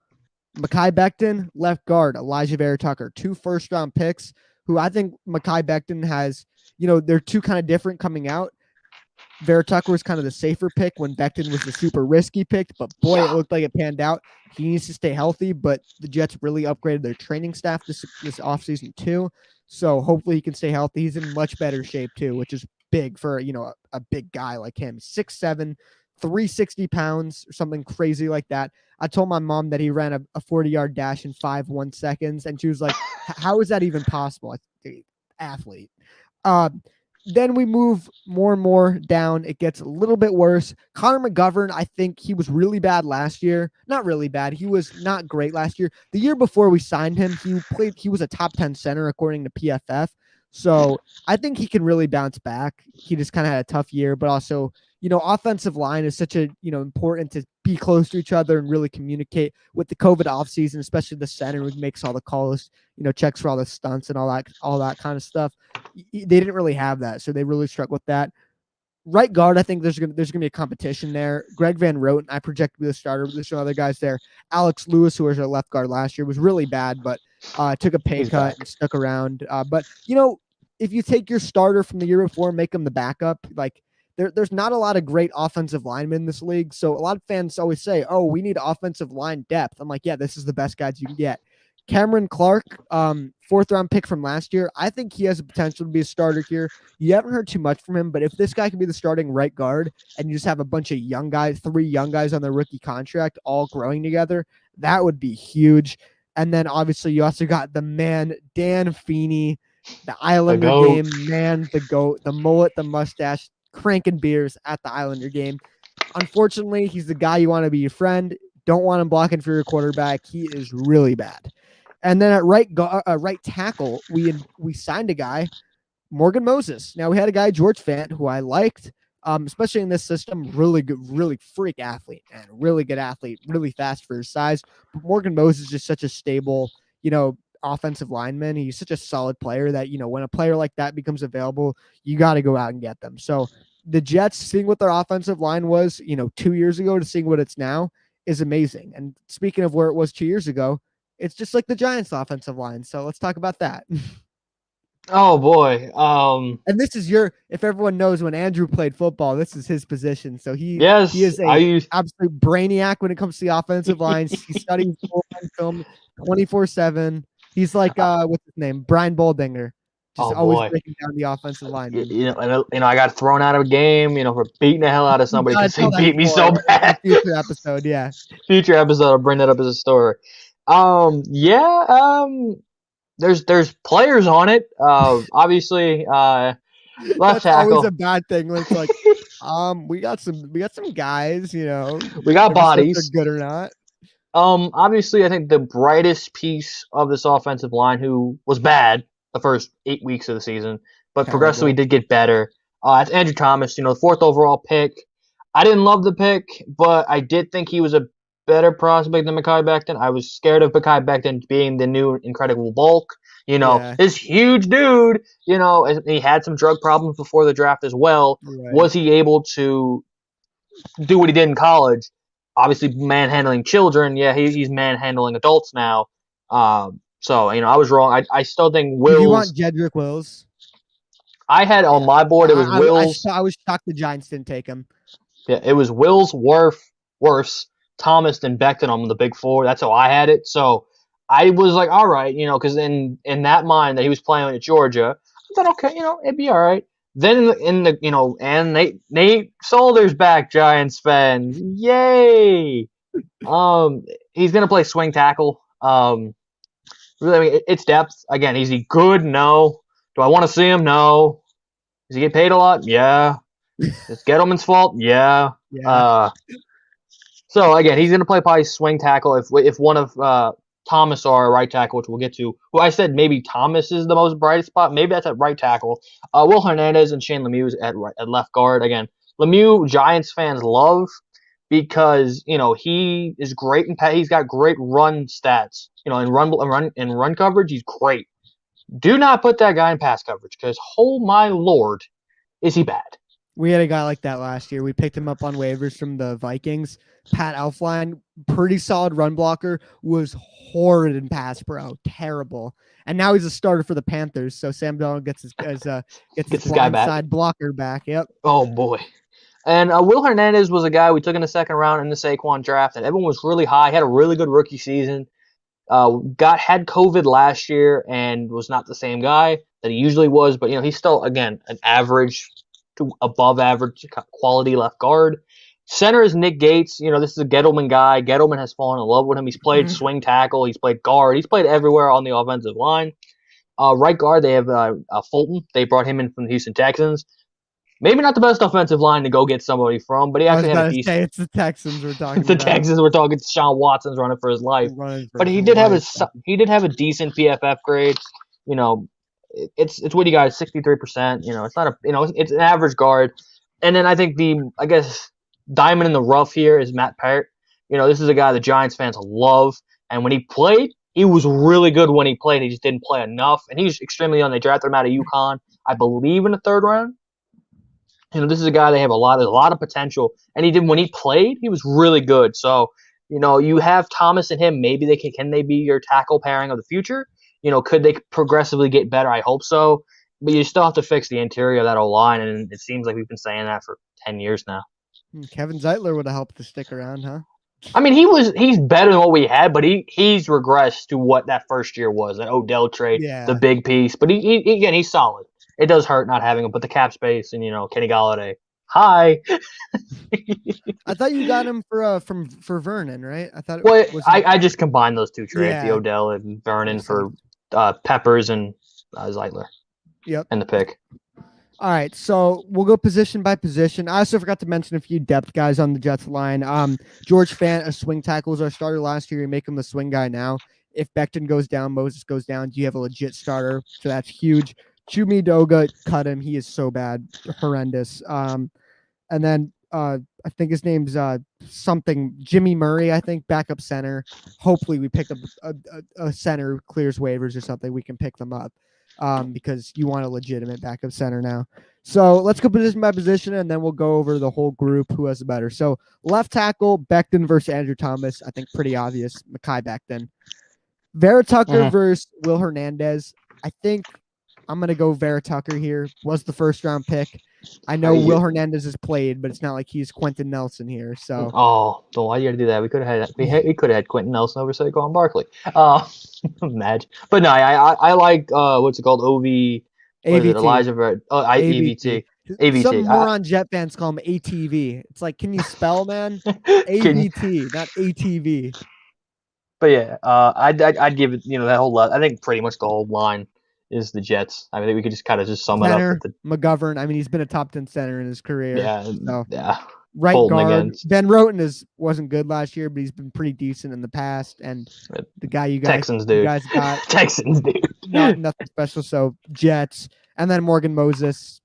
Mekhi Becton, left guard, Elijah Vera Tucker. Two first-round picks who I think Mekhi Becton has, they're two kind of different coming out. Vera Tucker was kind of the safer pick when Becton was the super risky pick, but boy, it looked like it panned out. He needs to stay healthy, but the Jets really upgraded their training staff this offseason too. So hopefully he can stay healthy. He's in much better shape too, which is big for, a big guy like him. 6'7", 360 pounds or something crazy like that. I told my mom that he ran a 40-yard dash in 5.1 seconds, and she was like, how is that even possible? Athlete. Then we move more and more down. It gets a little bit worse. Connor McGovern, I think he was really bad last year. Not really bad. He was not great last year. The year before we signed him, he was a top 10 center according to PFF. So I think he can really bounce back. He just kind of had a tough year, but also, offensive line is such a, important to be close to each other and really communicate with the COVID offseason, especially the center who makes all the calls, checks for all the stunts and all that kind of stuff. They didn't really have that, so they really struck with that. Right guard, I think there's gonna be a competition there. Greg Van Roten, I project to be the starter. There's some other guys there. Alex Lewis, who was our left guard last year, was really bad, but took a pay cut and stuck around. But if you take your starter from the year before and make him the backup, like there's not a lot of great offensive linemen in this league. So a lot of fans always say, "Oh, we need offensive line depth." I'm like, yeah, this is the best guys you can get. Cameron Clark, 4th-round pick from last year. I think he has the potential to be a starter here. You haven't heard too much from him, but if this guy can be the starting right guard and you just have a bunch of young guys, 3 young guys on their rookie contract, all growing together, that would be huge. And then obviously you also got the man, Dan Feeney, the Islander game, man, the GOAT, the mullet, the mustache, cranking beers at the Islander game. Unfortunately, he's the guy you want to be your friend. Don't want him blocking for your quarterback. He is really bad. And then at right tackle, we signed a guy, Morgan Moses. Now we had a guy, George Fant, who I liked, especially in this system. Really good, really freak athlete, and really good athlete, really fast for his size. But Morgan Moses is just such a stable, offensive lineman. He's such a solid player that, when a player like that becomes available, you got to go out and get them. So the Jets, seeing what their offensive line was, 2 years ago to seeing what it's now is amazing. And speaking of where it was 2 years ago, it's just like the Giants offensive line. So let's talk about that. Oh boy. And this is if everyone knows when Andrew played football, this is his position. So he is absolute brainiac when it comes to the offensive lines. He studies film 24/7. He's like what's his name? Brian Boldinger. Just always breaking down the offensive line. I got thrown out of a game, for beating the hell out of somebody because he beat me so bad. Future episode, yeah. Future episode, I'll bring that up as a story. There's players on it. Obviously, left That's tackle. Always a bad thing when it's like, we got some guys, we got bodies. They're good or not. Obviously, I think the brightest piece of this offensive line, who was bad the first 8 weeks of the season, but progressively did get better. It's Andrew Thomas, the 4th overall pick. I didn't love the pick, but I did think he was a better prospect than Mekhi Becton. I was scared of Mekhi Becton being the new incredible bulk. Yeah. This huge dude, and he had some drug problems before the draft as well. Right. Was he able to do what he did in college? Obviously, manhandling children. Yeah, he's manhandling adults now. So I was wrong. I still think Did you want Wills. Jedrick Wills? I had on my board. It was Wills. I was shocked the Giants didn't take him. Yeah, it was Wills, Worth, Thomas, and Becton on the big four. That's how I had it. So I was like, all right, because in that mind that he was playing at Georgia, I thought, okay, it'd be all right. Then in the and Nate Solder's back, Giants fans, yay! He's gonna play swing tackle. Really, I mean, it's depth. Again, is he good? No. Do I want to see him? No. Does he get paid a lot? Yeah. It's Gettleman's fault? Yeah. Yeah. So again, he's going to play probably swing tackle if one of Thomas or right tackle, which we'll get to. Who I said maybe Thomas is the most bright spot. Maybe that's at right tackle. Will Hernandez and Shane Lemieux at left guard. Again, Lemieux Giants fans love because he is great and he's got great run stats. In run coverage, he's great. Do not put that guy in pass coverage because oh my lord, is he bad? We had a guy like that last year. We picked him up on waivers from the Vikings. Pat Elflein, pretty solid run blocker, was horrid in pass pro, terrible. And now he's a starter for the Panthers. So Sam Darnold gets his guy back. Side blocker back. Yep. Oh boy. And Will Hernandez was a guy we took in the second round in the Saquon draft, and everyone was really high. He had a really good rookie season. Had COVID last year and was not the same guy that he usually was, but he's still again an average to above average quality left guard. Center is Nick Gates. This is a Gettleman guy. Gettleman has fallen in love with him. He's played swing tackle. He's played guard. He's played everywhere on the offensive line. Right guard, they have Fulton. They brought him in from the Houston Texans. Maybe not the best offensive line to go get somebody from, but he actually had a decent. It's the Texans we're talking about. The Texans we're talking. Sean Watson's running for his life, but he did have a decent PFF grade. It's what you got, 63%. It's not it's an average guard. And then I think diamond in the rough here is Matt Parrott. This is a guy the Giants fans love, and when he played, he was really good when he played. He just didn't play enough, and he's extremely young. They drafted him out of UConn, I believe, in the third round. This is a guy they have a lot of potential, and when he played, he was really good. So, you have Thomas and him. Maybe can they be your tackle pairing of the future? Could they progressively get better? I hope so. But you still have to fix the interior of that O-line, and it seems like we've been saying that for 10 years now. Kevin Zeitler would have helped to stick around, huh? I mean, he's better than what we had, but he's regressed to what that first year was, that Odell trade, the big piece. But he's solid. It does hurt not having him, but the cap space and Kenny Golladay. Hi. I thought you got him for Vernon, right? I thought. I just combined those two trades, the Odell and Vernon for Peppers and Zeitler. Yep. And the pick. All right, so we'll go position by position. I also forgot to mention a few depth guys on the Jets line. George Fant, a swing tackle, was our starter last year. You make him the swing guy now. If Becton goes down, Moses goes down. Do you have a legit starter? So that's huge. Chumi Doga, cut him. He is so bad, horrendous. And then I think his name's something Jimmy Murray. I think backup center. Hopefully we pick up a center who clears waivers or something. We can pick them up. Because you want a legitimate backup center now. So let's go position by position, and then we'll go over the whole group who has the better. So left tackle, Becton versus Andrew Thomas. I think pretty obvious. Mekhi Becton. Vera Tucker versus Will Hernandez. I think I'm going to go Vera Tucker here. Was the first round pick. I know Will Hernandez has played, but it's not like he's Quentin Nelson here. So why you got to do that? We could have had Quentin Nelson over Saquon Barkley. Imagine, but no, I like what's it called? AVT. Elijah AVT. AVT. Some moron Jet fans call him ATV. It's like, can you spell, man? AVT, not ATV. But yeah, I'd give it. That whole. I think pretty much the whole line is the Jets. I mean, we could just kind of sum it up. McGovern. I mean, he's been a top 10 center in his career. Yeah. Right guard. Ben Roten wasn't good last year, but he's been pretty decent in the past. And the guy you guys got Texans dude. Nothing special. So Jets, and then Morgan Moses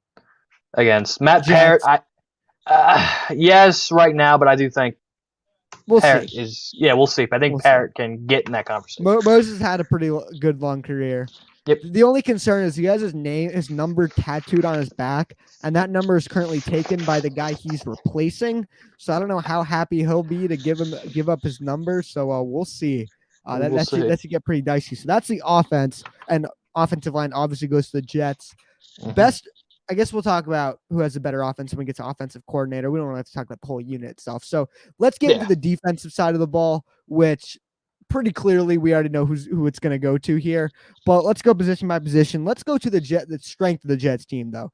against Matt Parrott. Yes, right now, but I do think Parrott is. Yeah, we'll see. But I think Parrott can get in that conversation. Moses had a pretty good long career. Yep. The only concern is he has his number tattooed on his back, and that number is currently taken by the guy he's replacing. So I don't know how happy he'll be to give up his number. So we'll see. We will see. That should get pretty dicey. So that's the offense, and offensive line obviously goes to the Jets. Mhm. Best, I guess we'll talk about who has a better offense when we get to offensive coordinator. We don't have to talk about the whole unit itself. So let's get into the defensive side of the ball, which pretty clearly we already know who it's going to go to here. But let's go position by position. Let's go to the strength of the Jets team, though.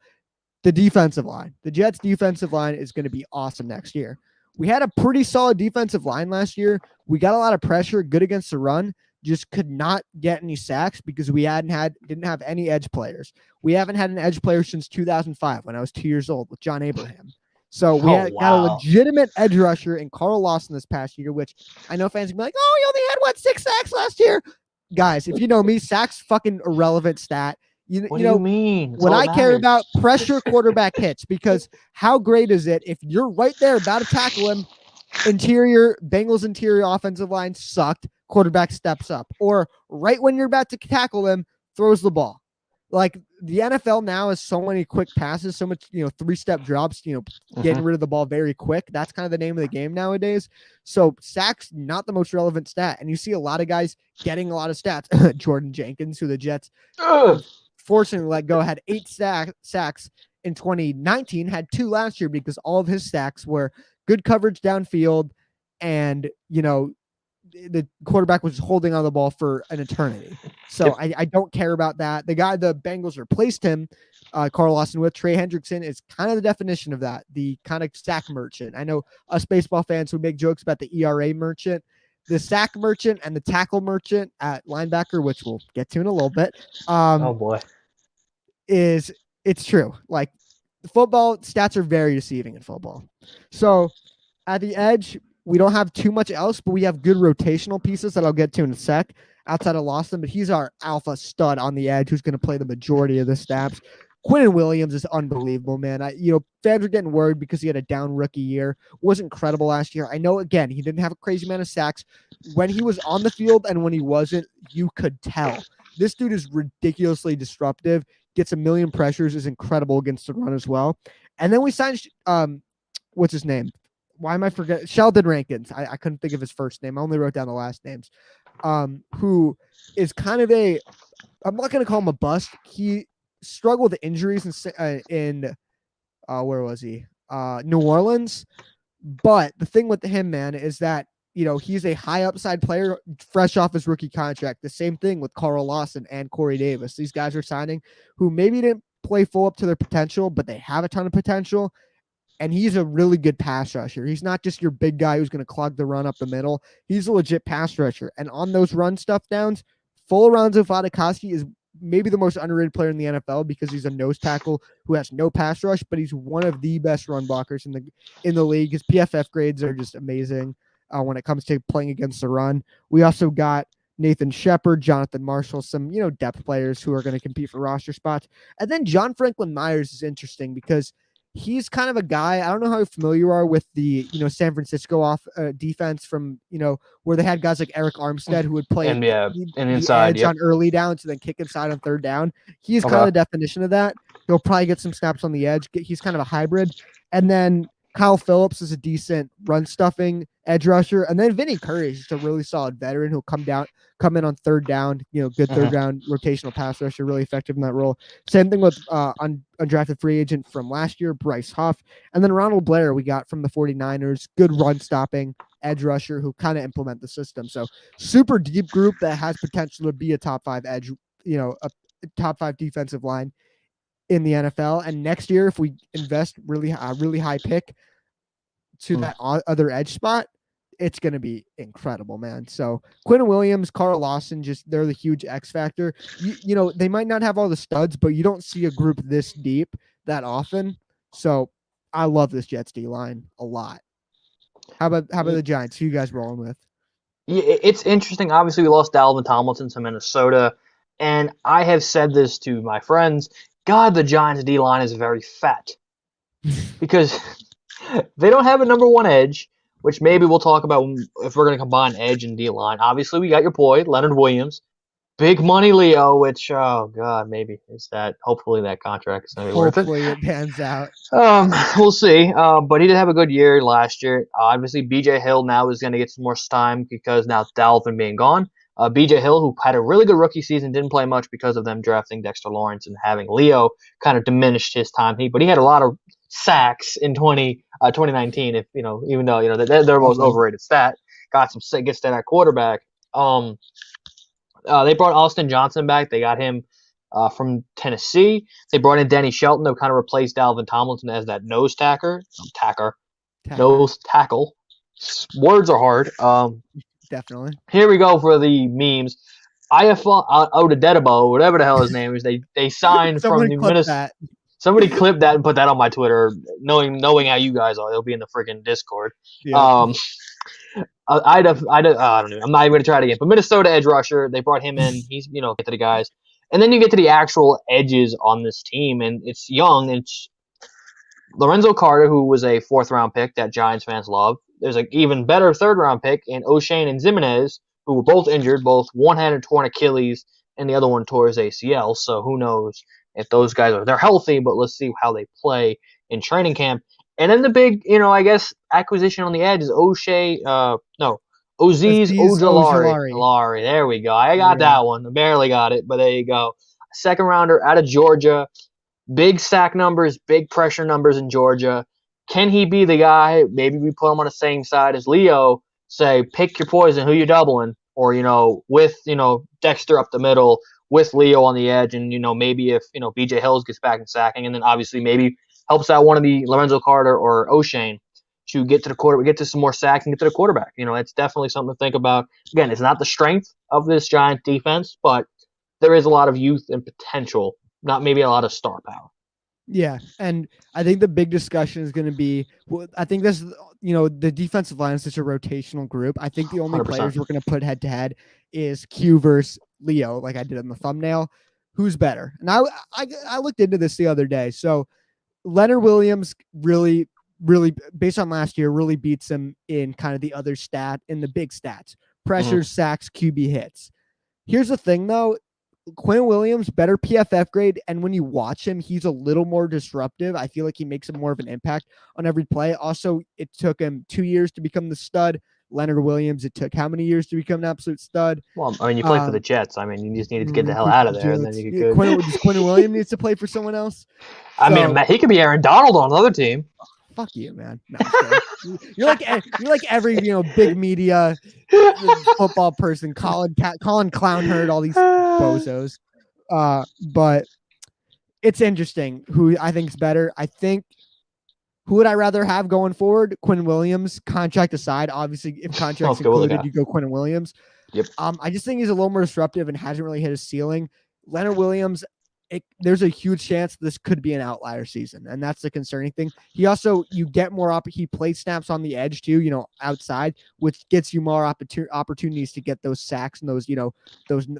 The defensive line. The Jets defensive line is going to be awesome next year. We had a pretty solid defensive line last year. We got a lot of pressure, good against the run, just could not get any sacks because we didn't have any edge players. We haven't had an edge player since 2005 when I was 2 years old with John Abraham. So we got a legitimate edge rusher in Carl Lawson this past year, which I know fans can be like, oh, he only had 6 sacks last year. Guys, if you know me, sacks fucking irrelevant stat. What do you mean? What I care about, pressure quarterback hits, because how great is it if you're right there about to tackle him, Bengals interior offensive line sucked, quarterback steps up, or right when you're about to tackle him, throws the ball. Like the NFL now has so many quick passes, so much, 3-step drops, getting rid of the ball very quick. That's kind of the name of the game nowadays. So sacks, not the most relevant stat. And you see a lot of guys getting a lot of stats. Jordan Jenkins, who the Jets fortunately let go, had 8 sacks in 2019, had 2 last year because all of his sacks were good coverage downfield, and the quarterback was holding on the ball for an eternity. So I don't care about that. The guy the Bengals replaced him, Carl Lawson, with Trey Hendrickson, is kind of the definition of that, the kind of sack merchant. I know us baseball fans would make jokes about the ERA merchant. The sack merchant and the tackle merchant at linebacker, which we'll get to in a little bit. Oh boy. It's true. Like, the football stats are very deceiving in football. So at the edge, we don't have too much else, but we have good rotational pieces that I'll get to in a sec outside of Lawson, but he's our alpha stud on the edge who's going to play the majority of the snaps. Quinnen Williams is unbelievable, man. Fans are getting worried because he had a down rookie year. Was incredible last year. I know, again, he didn't have a crazy amount of sacks. When he was on the field and when he wasn't, you could tell. This dude is ridiculously disruptive, gets a million pressures, is incredible against the run as well. And then we signed, what's his name? Why am I forgetting? Sheldon Rankins. I couldn't think of his first name. I only wrote down the last names. Who is kind of I'm not going to call him a bust. He struggled with injuries in where was he? New Orleans. But the thing with him, man, is that, he's a high upside player fresh off his rookie contract. The same thing with Carl Lawson and Corey Davis. These guys are signing who maybe didn't play full up to their potential, but they have a ton of potential. And he's a really good pass rusher. He's not just your big guy who's going to clog the run up the middle. He's a legit pass rusher. And on those run stuff downs, full Alonzo Fatukasi is maybe the most underrated player in the NFL because he's a nose tackle who has no pass rush, but he's one of the best run blockers in the league. His PFF grades are just amazing when it comes to playing against the run. We also got Nathan Shepard, Jonathan Marshall, some, depth players who are going to compete for roster spots. And then John Franklin Myers is interesting because he's kind of a guy. I don't know how familiar you are with the, San Francisco defense from, where they had guys like Eric Armstead who would play and inside on early downs and then kick inside on third down. He's kind of the definition of that. He'll probably get some snaps on the edge. He's kind of a hybrid. And then Kyle Phillips is a decent run stuffing edge rusher. And then Vinny Curry is just a really solid veteran who'll come in on third down, good third down rotational pass rusher, really effective in that role. Same thing with undrafted free agent from last year, Bryce Huff. And then Ronald Blair we got from the 49ers, good run stopping edge rusher who kind of implement the system. So super deep group that has potential to be a top 5 edge, a top 5 defensive line in the NFL. And next year, if we invest really high pick to that other edge spot, it's going to be incredible, man. So Quinnen Williams, Carl Lawson, they're the huge X factor. They might not have all the studs, but you don't see a group this deep that often. So I love this Jets D line a lot. How about the Giants? Who you guys rolling with? Yeah, it's interesting. Obviously, we lost Dalvin Tomlinson to Minnesota, and I have said this to my friends. God, the Giants D line is very fat because they don't have a number 1 edge, which maybe we'll talk about if we're going to combine edge and D line. Obviously, we got your boy Leonard Williams, Big money Leo, which oh god, maybe is that. Hopefully that contract is gonna be worth it. Hopefully it pans out. We'll see. But he did have a good year last year. Obviously, B.J. Hill now is going to get some more time because now Dalvin being gone. B.J. Hill, who had a really good rookie season, didn't play much because of them drafting Dexter Lawrence and having Leo kind of diminished his time. But he had a lot of sacks in 2019. If even though they're their most overrated stat, got some gets to that quarterback. They brought Austin Johnson back. They got him from Tennessee. They brought in Denny Shelton to kind of replace Dalvin Tomlinson as that nose nose tackle. Words are hard. Definitely. Here we go for the memes. IFL Odedebo, whatever the hell his name is, they signed from the Minnesota. Somebody clipped that and put that on my Twitter, knowing how you guys are. They'll be in the freaking Discord. Yeah. I don't know. I'm not even going to try it again. But Minnesota edge rusher, they brought him in. He's, get to the guys. And then you get to the actual edges on this team, and it's young. It's Lorenzo Carter, who was a 4th-round pick that Giants fans love. There's an even better 3rd-round pick in O'Shane and Zimenez, who were both injured. One had torn Achilles, and the other one tore his ACL. So who knows if those guys they're healthy, but let's see how they play in training camp. And then the big, I guess, acquisition on the edge is Azeez Ojulari. There we go. I got that one. I barely got it, but there you go. 2nd rounder out of Georgia. Big sack numbers, big pressure numbers in Georgia. Can he be the guy? Maybe we put him on the same side as Leo. Say, pick your poison. Who you doubling? Or, with, Dexter up the middle, with Leo on the edge. And, maybe if, B.J. Hills gets back in sacking. And then obviously maybe helps out one of the Lorenzo Carter or O'Shane to get to the quarterback, get to some more sacks and get to the quarterback. It's definitely something to think about. Again, it's not the strength of this Giant defense, but there is a lot of youth and potential, not maybe a lot of star power. Yeah, and I think the big discussion is going to be, I think this, the defensive line is such a rotational group. I think the only 100%. Players we're going to put head-to-head is Q versus Leo, like I did in the thumbnail. Who's better? And I looked into this the other day. So Leonard Williams really, based on last year, really beats him in kind of the other in the big stats. Pressure, sacks, QB hits. Here's the thing, though. Quinn Williams, better PFF grade, and when you watch him, he's a little more disruptive. I feel like he makes more of an impact on every play. Also, it took him 2 years to become the stud. Leonard Williams, it took how many years to become an absolute stud? Well, you played for the Jets. You just needed to get the hell out of there, and then you could go. Quinn Williams needs to play for someone else? He could be Aaron Donald on another team. Fuck you, man. No, you're like every big media football person, Colin Clownherd, all these bozos. But it's interesting who I think is better. I think who would I rather have going forward? Quinn Williams, contract aside. Obviously, if contract's included, you go Quinn Williams. Yep. I just think he's a little more disruptive and hasn't really hit his ceiling. Leonard Williams, there's a huge chance this could be an outlier season, and that's the concerning thing. He also, you get more he plays snaps on the edge too, outside, which gets you more opportunities to get those sacks and those,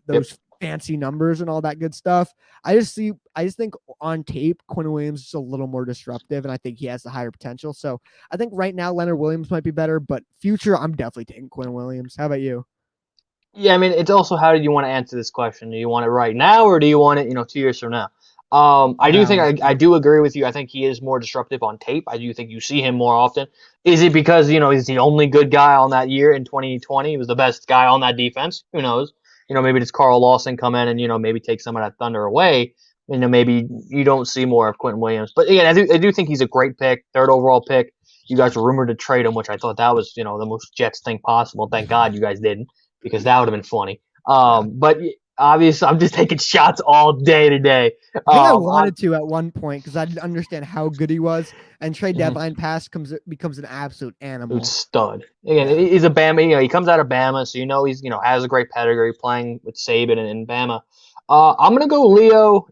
those fancy numbers and all that good stuff. I just think on tape, Quinn Williams is a little more disruptive, and I think he has the higher potential. So I think right now Leonard Williams might be better, but future, I'm definitely taking Quinn Williams. How about you? Yeah, it's also how do you want to answer this question? Do you want it right now, or do you want it, 2 years from now? I do think I do agree with you. I think he is more disruptive on tape. I do think you see him more often. Is it because, he's the only good guy on that year in 2020? He was the best guy on that defense. Who knows? Maybe it's Carl Lawson come in and, maybe take some of that thunder away. Maybe you don't see more of Quentin Williams. But again, I do think he's a great pick, 3rd overall pick. You guys were rumored to trade him, which I thought that was, the most Jets thing possible. Thank God you guys didn't, because that would have been funny. But obviously, I'm just taking shots all day today. I think I wanted to at one point because I didn't understand how good he was. And trade deadline pass becomes an absolute animal. Stud. Again, he's a Bama. He comes out of Bama, so he's has a great pedigree playing with Saban and Bama. I'm gonna go Leo.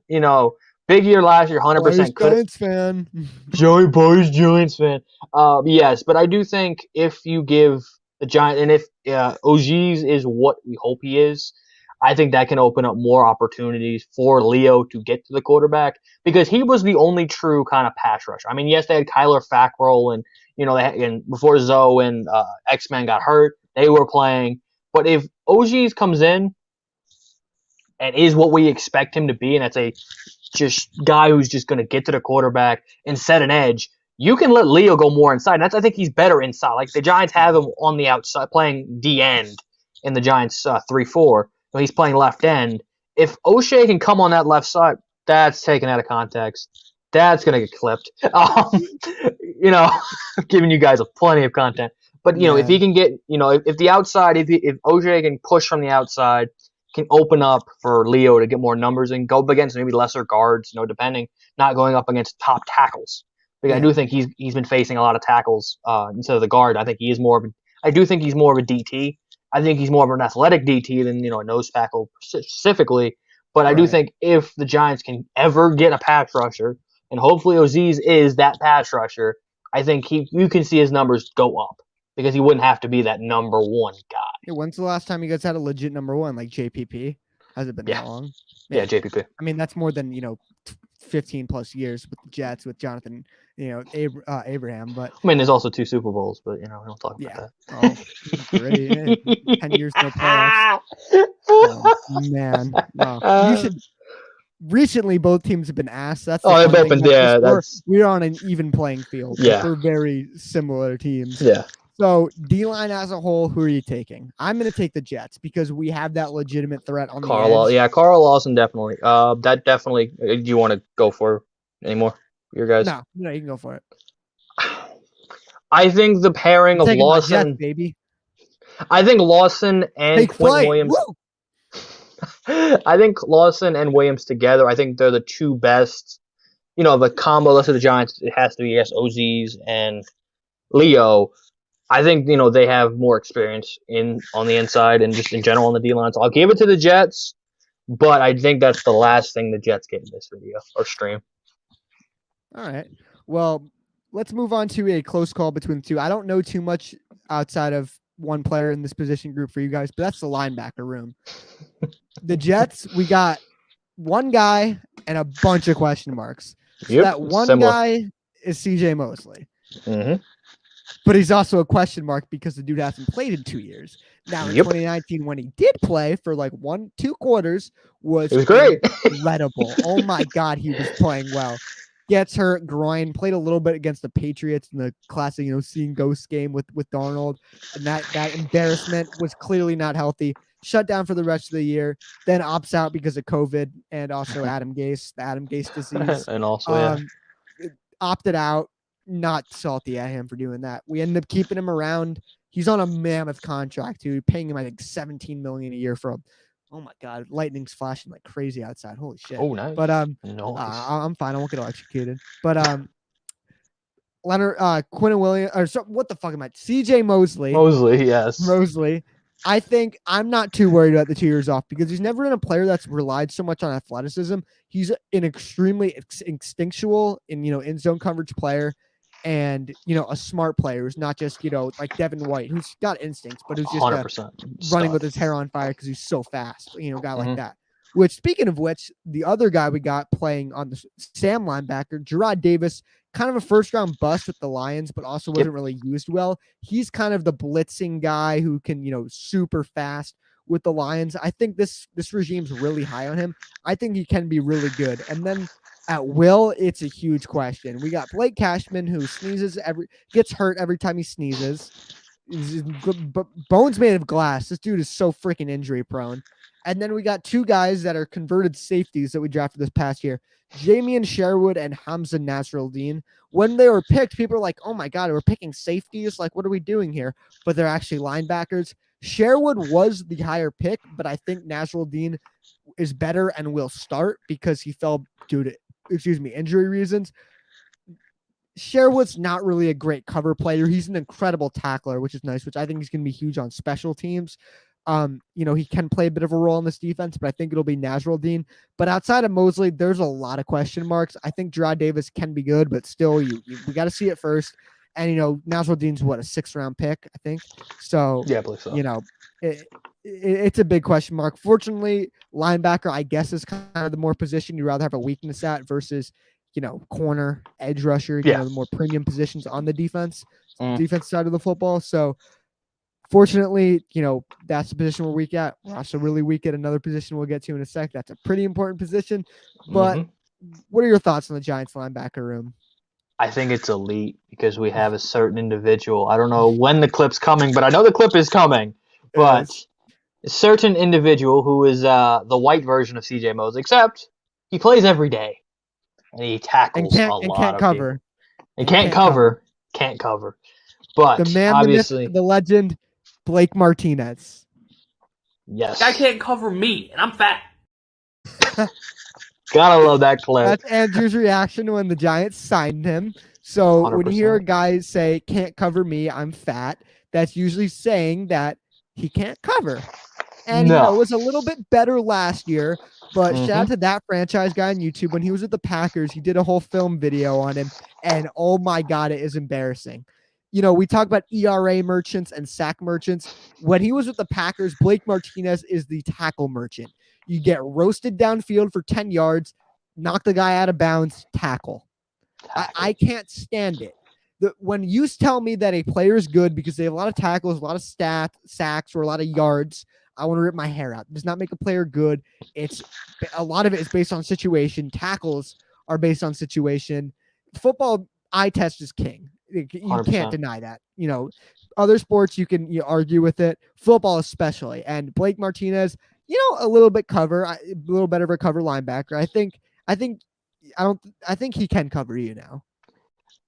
Big year last year, 100%. Giants fan. Giants fan. Yes, but I do think if you give the Giant, and if Azeez is what we hope he is, I think that can open up more opportunities for Leo to get to the quarterback, because he was the only true kind of pass rush. Yes, they had Kyler Fackrell and and before Zoe and X-Men got hurt, they were playing. But if Azeez comes in, and is what we expect him to be, and that's a just guy who's just going to get to the quarterback and set an edge, you can let Leo go more inside. And I think he's better inside. Like the Giants have him on the outside playing D end in the Giants 3-4. So he's playing left end. If O'Shea can come on that left side, that's taken out of context. That's going to get clipped. Giving you guys plenty of content. But, if he can get, if the outside, if O'Shea can push from the outside, can open up for Leo to get more numbers and go up against maybe lesser guards, depending, not going up against top tackles. Because I do think he's been facing a lot of tackles instead of the guard. I think he is I do think he's more of a DT. I think he's more of an athletic DT than, a nose tackle specifically. But I do think if the Giants can ever get a pass rusher, and hopefully Azeez is that pass rusher, I think you can see his numbers go up because he wouldn't have to be that number one guy. Hey, when's the last time you guys had a legit number one like JPP? Has it been that long? Yeah, JPP. I mean, that's more than 15 plus years with the Jets with Jonathan, Abraham. But I mean, there's also 2 Super Bowls, but we don't talk about that. Oh, great. 10 years no playoffs. Oh, man, no. You should. Recently, both teams have been asked. That's they've both been. Yeah, we're on an even playing field. Yeah, they're very similar teams. Yeah. So D-line as a whole, who are you taking? I'm going to take the Jets because we have that legitimate threat on the edge. Yeah, Carl Lawson definitely. That definitely. Do you want to go for anymore? Your guys? No, you can go for it. I think the pairing of Lawson, Jets, baby. I think Lawson and Quinn Williams. Woo! I think Lawson and Williams together, I think they're the two best. The combo. Let's say the Giants, it has to be Azeez and Leo. I think they have more experience on the inside and just in general on the D line. So I'll give it to the Jets, but I think that's the last thing the Jets get in this video or stream. All right. Well, let's move on to a close call between the two. I don't know too much outside of one player in this position group for you guys, but that's the linebacker room. The Jets, we got one guy and a bunch of question marks. So that one guy is CJ Mosley. Mm-hmm. But he's also a question mark because the dude hasn't played in 2 years. Now, in 2019, when he did play for like 1-2 quarters, it was great. Incredible. Oh, my God, he was playing well. Gets hurt, groin, played a little bit against the Patriots in the classic, seeing ghost game with Darnold. And that embarrassment was clearly not healthy. Shut down for the rest of the year, then opts out because of COVID and also the Adam Gase disease. And also, opted out. Not salty at him for doing that. We ended up keeping him around. He's on a mammoth contract too, paying him I think $17 million a year for him. Oh my God, lightning's flashing like crazy outside. Holy shit! Oh nice. But nice. I'm fine. I won't get electrocuted. But Leonard Quinn Williams or what the fuck am I? CJ Mosley. Yes. Mosley. I think I'm not too worried about the 2 years off because he's never been a player that's relied so much on athleticism. He's an extremely instinctual in zone coverage player. And, a smart player who's not just, like Devin White, who's got instincts, but who's just 100% running with his hair on fire because he's so fast, guy like that. Which, speaking of which, the other guy we got playing on the Sam linebacker, Gerard Davis, kind of a first-round bust with the Lions, but also wasn't really used well. He's kind of the blitzing guy who can, super fast with the Lions. I think this regime's really high on him. I think he can be really good. And then at will, it's a huge question. We got Blake Cashman, who gets hurt every time he sneezes. Bones made of glass. This dude is so freaking injury prone. And then we got two guys that are converted safeties that we drafted this past year, Jamian Sherwood and Hamza Nasruddin. When they were picked, people were like, oh my God, we're picking safeties. Like, what are we doing here? But they're actually linebackers. Sherwood was the higher pick, but I think Nasruddin is better and will start because he fell due to injury reasons. Sherwood's not really a great cover player. He's an incredible tackler, which is nice, which I think he's going to be huge on special teams. He can play a bit of a role in this defense, but I think it'll be Nasruddin. But outside of Mosley, there's a lot of question marks. I think Gerard Davis can be good, but still, we got to see it first. And, Nasruddin's a 6th-round pick, I think. So, yeah, I believe so. It's a big question mark. Fortunately, linebacker, I guess, is kind of the more position you'd rather have a weakness at versus, corner, edge rusher, the more premium positions on the defense side of the football. So Fortunately, that's the position we're weak at. We're also really weak at another position we'll get to in a sec. That's a pretty important position. But what are your thoughts on the Giants linebacker room? I think it's elite because we have a certain individual. I don't know when the clip's coming, but I know the clip is coming. But Yes. a certain individual who is the white version of CJ Mosley, except he plays every day and he And tackles a can't lot of cover. people. And can't cover. The But man, the myth, obviously, the legend, Blake Martinez. yes. Guy can't cover me, and I'm fat. Gotta love that clip. That's Andrew's reaction when the Giants signed him. So when you hear a 100%. guy say, "Can't cover me, I'm fat," that's usually saying that he can't cover. And No. it was a little bit better last year, but shout out Mhm. to that franchise guy on YouTube. When he was with the Packers, he did a whole film video on him, and oh my god, it is embarrassing. We talk about ERA merchants and sack merchants. When he was with the Packers, Blake Martinez is the tackle merchant. You get roasted downfield for 10 yards, knock the guy out of bounds, tackle. I can't stand it. When you tell me that a player is good because they have a lot of tackles, a lot of sacks, or a lot of yards, I want to rip my hair out. It does not make a player good. It's a lot of it is based on situation. Tackles are based on situation. Football eye test is king. You 100%. can't deny that. Other sports you can argue with it. Football especially. And Blake Martinez, a little bit a little better of a cover linebacker. I think he can cover you now.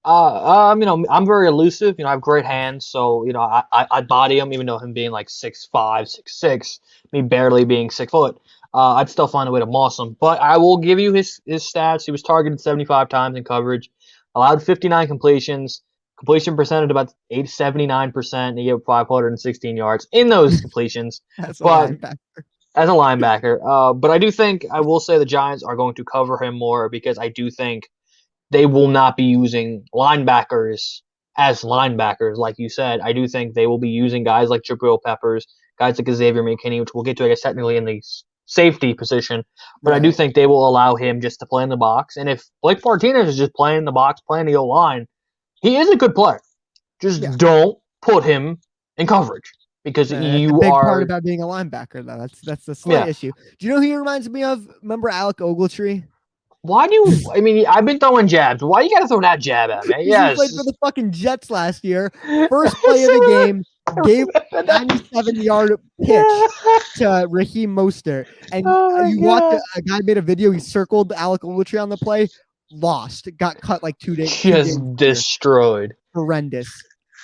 I'm very elusive. I have great hands, so I'd body him, even though him being like 6'5", 6'6", me barely being 6 foot. I'd still find a way to moss him. But I will give you his stats. He was targeted 75 times in coverage, allowed 59 completions, completion percentage about 79%. And he gave up 516 yards in those completions. That's a But linebacker. as a linebacker, but I will say the Giants are going to cover him more because I do think they will not be using linebackers as linebackers, like you said. I do think they will be using guys like Jabril Peppers, guys like Xavier McKinney, which we'll get to, I guess, technically in the safety position. But I do think they will allow him just to play in the box. And if Blake Martinez is just playing in the box, playing the O-line, he is a good player. Just don't put him in coverage because That's you a big are part about being a linebacker, though. That's the slight issue. Do you know who he reminds me of? Remember Alec Ogletree? Why do you? I mean, I've been throwing jabs. Why you got to throw that jab at me? He played for the fucking Jets last year. First play of the game, gave a 97-yard pitch to Raheem Mostert. And you watch a guy made a video. He circled Alec Ogletree on the play. Lost. Got cut like 2 days. Just destroyed. Horrendous.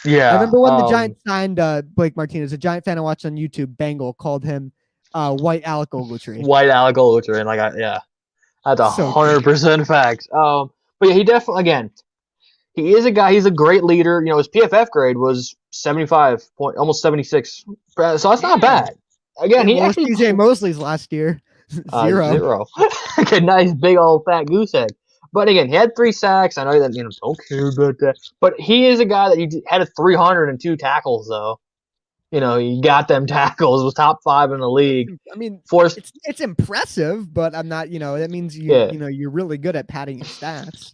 Yeah. I remember when the Giants signed Blake Martinez. A Giant fan I watched on YouTube, Bengal, called him White Alec Ogletree. White Alec Ogletree. And yeah. That's 100% facts. But yeah, he definitely, again, he is a guy, he's a great leader. His PFF grade was 75, almost 76. So that's not bad. Again, he actually. CJ Mosley's last year. Zero. A nice big old fat goose egg. But again, he had 3 sacks. I know that, don't care about that. But he is a guy that he had 302 tackles, though. He got them tackles, was top 5 in the league. I mean, forced. It's impressive, but I'm not. That means you're really good at padding your stats.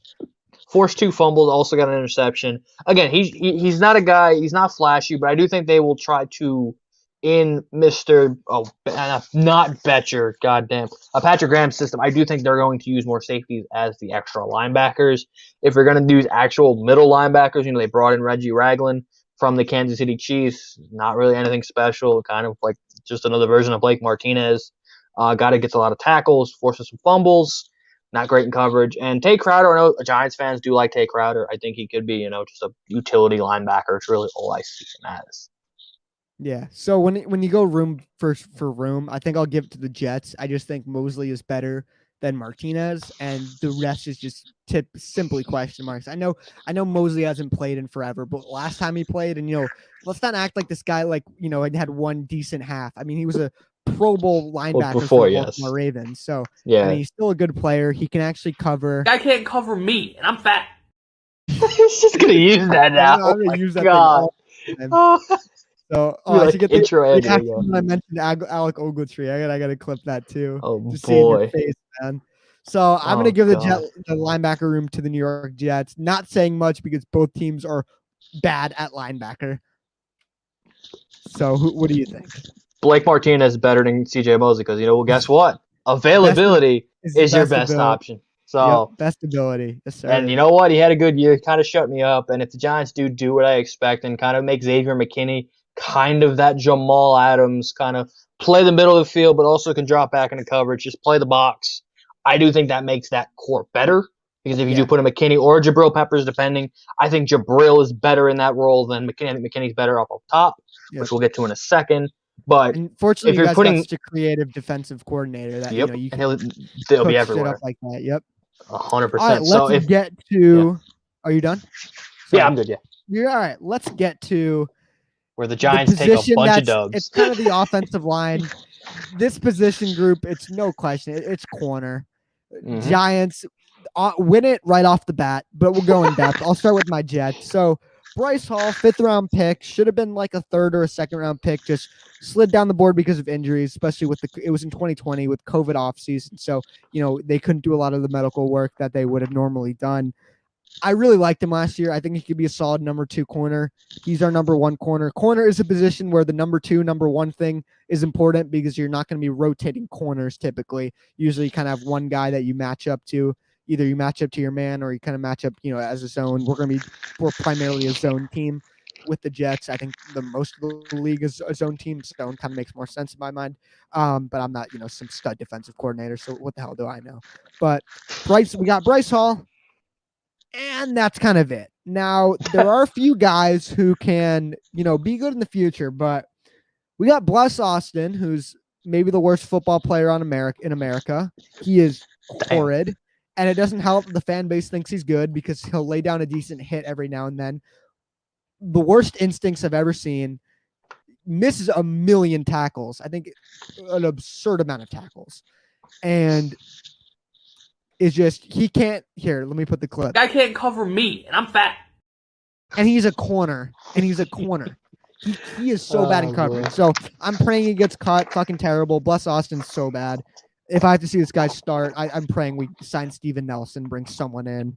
Forced 2 fumbles, also got an interception. Again, he's not a guy. He's not flashy, but I do think they will try to in not Betcher, goddamn, Patrick Graham's system. I do think they're going to use more safeties as the extra linebackers. If they're going to use actual middle linebackers, they brought in Reggie Ragland from the Kansas City Chiefs. Not really anything special, kind of like just another version of Blake Martinez. Guy that gets a lot of tackles, forces some fumbles, not great in coverage. And Tay Crowder, I know Giants fans do like Tay Crowder. I think he could be, just a utility linebacker. It's really all I see him as. Yeah. So when you go room for room, I think I'll give it to the Jets. I just think Mosley is better than Martinez, and the rest is just simply question marks. I know Mosley hasn't played in forever, but last time he played, and let's not act like this guy had one decent half. I mean, he was a Pro Bowl linebacker for the Baltimore Ravens. So yeah, I mean, he's still a good player. He can actually cover. Guy can't cover me, and I'm fat. He's just gonna use that now. I'm gonna use that thing all the time. So I should get intro when I mentioned Alec Ogletree. I gotta clip that too. Oh just boy, your face, man. So I'm gonna give the linebacker room to the New York Jets. Not saying much because both teams are bad at linebacker. So what do you think? Blake Martinez is better than CJ Mosley because, well, guess what? Availability Is the is your best best ability. option. Yep, So, best ability. Yes, sir. and you know what? He had a good year. Kind of shut me up. And if the Giants do what I expect and kind of make Xavier McKinney kind of that Jamal Adams, kind of play the middle of the field, but also can drop back into coverage, just play the box, I do think that makes that core better. Because if you do put a McKinney or Jabril Peppers, depending, I think Jabril is better in that role than McKinney. I think McKinney's better up top, which we'll get to in a second. But and fortunately, if you're you guys putting, got such a creative defensive coordinator that you and can they'll be cook shit everywhere. up like that. Yep. 100%. All right, So let's get to. Are you done? Yeah, I'm good. Yeah. You're all right. Let's get to where the Giants take a bunch of dubs. It's kind of the offensive line. This position group, it's no question. It's corner. Mhm. Giants win it right off the bat, but we'll go in depth. I'll start with my Jets. So Bryce Hall, 5th-round pick, should have been like a 3rd or a 2nd-round pick. Just slid down the board because of injuries, especially it was in 2020 with COVID offseason. So they couldn't do a lot of the medical work that they would have normally done. I really liked him last year. I think he could be a solid number 2 corner. He's our number 1 corner. Corner is a position where the number 2, number 1 thing is important because you're not going to be rotating corners typically. Usually you kind of have one guy that you match up to. Either you match up to your man or you kind of match up, as a zone. We're primarily a zone team with the Jets. I think the most of the league is a zone team. Zone kind of makes more sense in my mind. But I'm not, some stud defensive coordinator. So what the hell do I know? But we got Bryce Hall. And that's kind of it. Now, there are a few guys who can, be good in the future, but we got Bless Austin, who's maybe the worst football player in America. He is horrid, and it doesn't help the fan base thinks he's good because he'll lay down a decent hit every now and then. The worst instincts I've ever seen. Misses a million tackles. I think an absurd amount of tackles. And is just he can't here. Let me put the clip. Guy can't cover me, and I'm fat. And he's a corner. He is so bad in coverage. So I'm praying he gets caught. Fucking terrible. Bless Austin's so bad. If I have to see this guy start, I'm praying we sign Steven Nelson, bring someone in.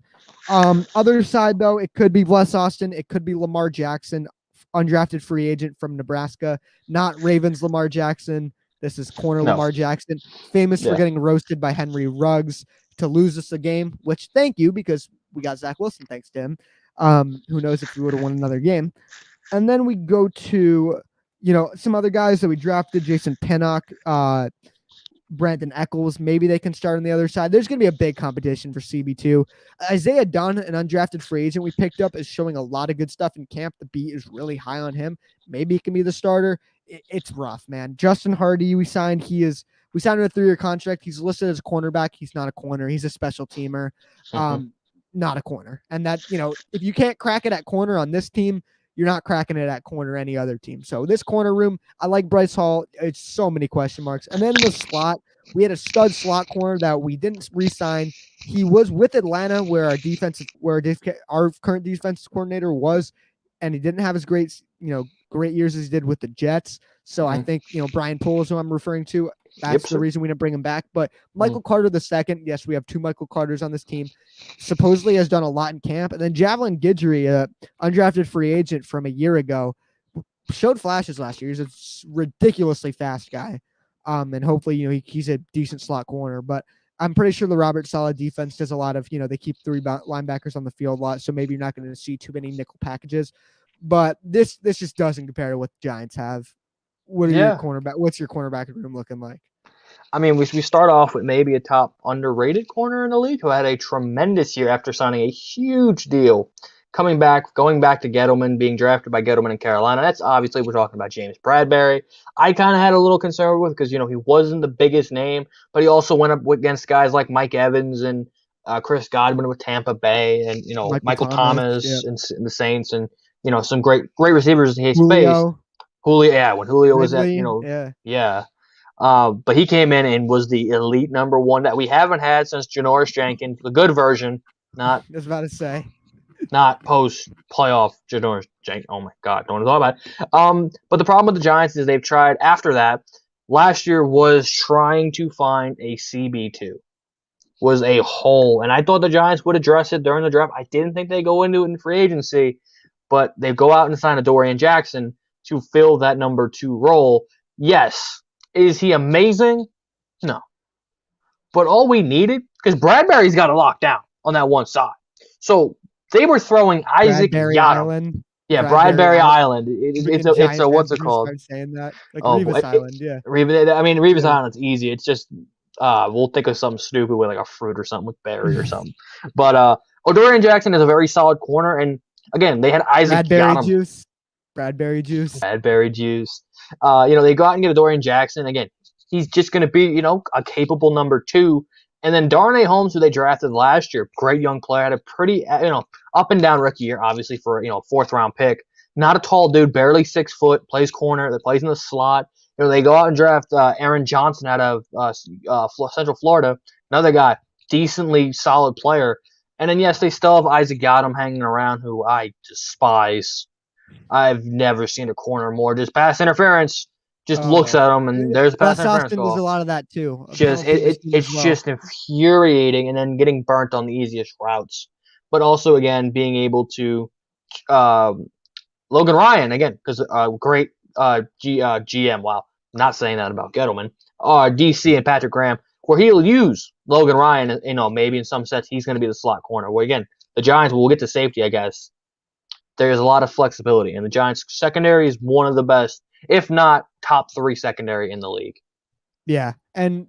Other side though, it could be Bless Austin. It could be Lamar Jackson, undrafted free agent from Nebraska. Not Ravens Lamar Jackson. This is corner Lamar Jackson, famous for getting roasted by Henry Ruggs to lose us a game, which thank you, because we got Zach Wilson thanks to him. Who knows if we would have won another game. And then we go to, some other guys that we drafted, Jason Pinnock, Brandon Eccles. Maybe they can start on the other side. There's going to be a big competition for CB2. Isaiah Dunn, an undrafted free agent we picked up, is showing a lot of good stuff in camp. The beat is really high on him. Maybe he can be the starter. It's rough, man. Justin Hardy, we signed him a 3-year contract. He's listed as a cornerback. He's not a corner. He's a special teamer, not a corner. And that, if you can't crack it at corner on this team, you're not cracking it at corner any other team. So this corner room, I like Bryce Hall. It's so many question marks. And then in the slot, we had a stud slot corner that we didn't re-sign. He was with Atlanta, where our current defensive coordinator was, and he didn't have as great years as he did with the Jets. So I think, Brian Poole is who I'm referring to. That's the reason we didn't bring him back. But Michael Carter II, yes, we have 2 Michael Carters on this team, supposedly has done a lot in camp. And then Javelin Guidry, undrafted free agent from a year ago, showed flashes last year. He's a ridiculously fast guy. And hopefully, he's a decent slot corner. But I'm pretty sure the Robert Saleh defense does a lot of, they keep 3 linebackers on the field a lot. So maybe you're not going to see too many nickel packages. But this just doesn't compare to what the Giants have. What's your cornerback room looking like? I mean, we start off with maybe a top underrated corner in the league who had a tremendous year after signing a huge deal. Going back to Gettleman, being drafted by Gettleman in Carolina. That's obviously, we're talking about James Bradbury. I kind of had a little concern with because, he wasn't the biggest name, but he also went up against guys like Mike Evans and Chris Godwin with Tampa Bay and, Michael Thomas and the Saints and, some great receivers he faced. Julio, when Julio was at, but he came in and was the elite number 1 that we haven't had since Janoris Jenkins, the good version, not. I was about to say. Not post playoff Janoris Jenkins. Oh my God, don't want to talk about it. But the problem with the Giants is they've tried after that. Last year was trying to find a CB2. Was a hole, and I thought the Giants would address it during the draft. I didn't think they'd go into it in free agency, but they go out and sign a Dorian Jackson. to fill that number 2 role. Yes. Is he amazing? No. But all we needed, because Bradbury's got it locked down on that one side. So they were throwing Isaac Bradbury Yadam. Island. Yeah, Bradbury Island. Freaking It's giant a what's it Andrew called? started saying that. Like Oh, Revis Island, yeah. Revis Yeah. Island's easy. It's just we'll think of something stupid with like a fruit or something with berry or something. But O'Dorian Jackson is a very solid corner, and again they had Isaac Bradbury Yadam. juice. Bradbury juice. Bradbury juice. They go out and get O'Dorian Jackson again. He's just going to be a capable number 2. And then Darnay Holmes, who they drafted last year, great young player, had a pretty up and down rookie year, obviously for a 4th round pick. Not a tall dude, barely 6 foot, plays corner, that plays in the slot. They go out and draft Aaron Johnson out of Central Florida, another guy, decently solid player. And then yes, they still have Isaac Yadam hanging around, who I despise. I've never seen a corner more just pass interference. Just looks at him and there's a pass interference Austin goal. does a lot of that too. It's just infuriating, and then getting burnt on the easiest routes. But also again being able to Logan Ryan again, because great GM. Wow, not saying that about Gettleman. DC and Patrick Graham, where he'll use Logan Ryan. Maybe in some sets he's going to be the slot corner. Where again the Giants will get to safety. I guess there's a lot of flexibility, and the Giants secondary is one of the best, if not top 3 secondary in the league. Yeah, and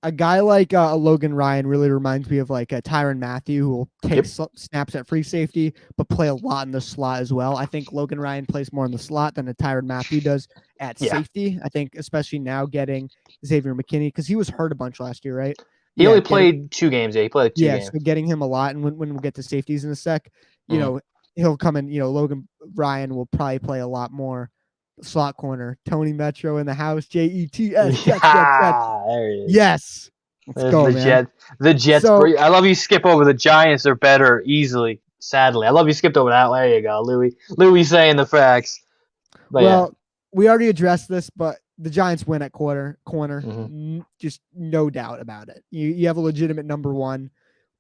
a guy like Logan Ryan really reminds me of like a Tyrann Mathieu, who will take snaps at free safety, but play a lot in the slot as well. I think Logan Ryan plays more in the slot than a Tyrann Mathieu does at safety. I think especially now getting Xavier McKinney, because he was hurt a bunch last year, right? He only played 2 games. Yeah, he played 2 games. So getting him a lot, and when we get to safeties in a sec, he'll come in. Logan Ryan will probably play a lot more slot corner. Tony Metro in the house. JETS. There he is. Yes. Let's go, man. The Jets. I love you skip over the Giants are better easily. Sadly, I love you skipped over that. There you go, Louis. Louis saying the facts. But we already addressed this, but the Giants win at corner. Mm-hmm. Just no doubt about it. You have a legitimate number 1.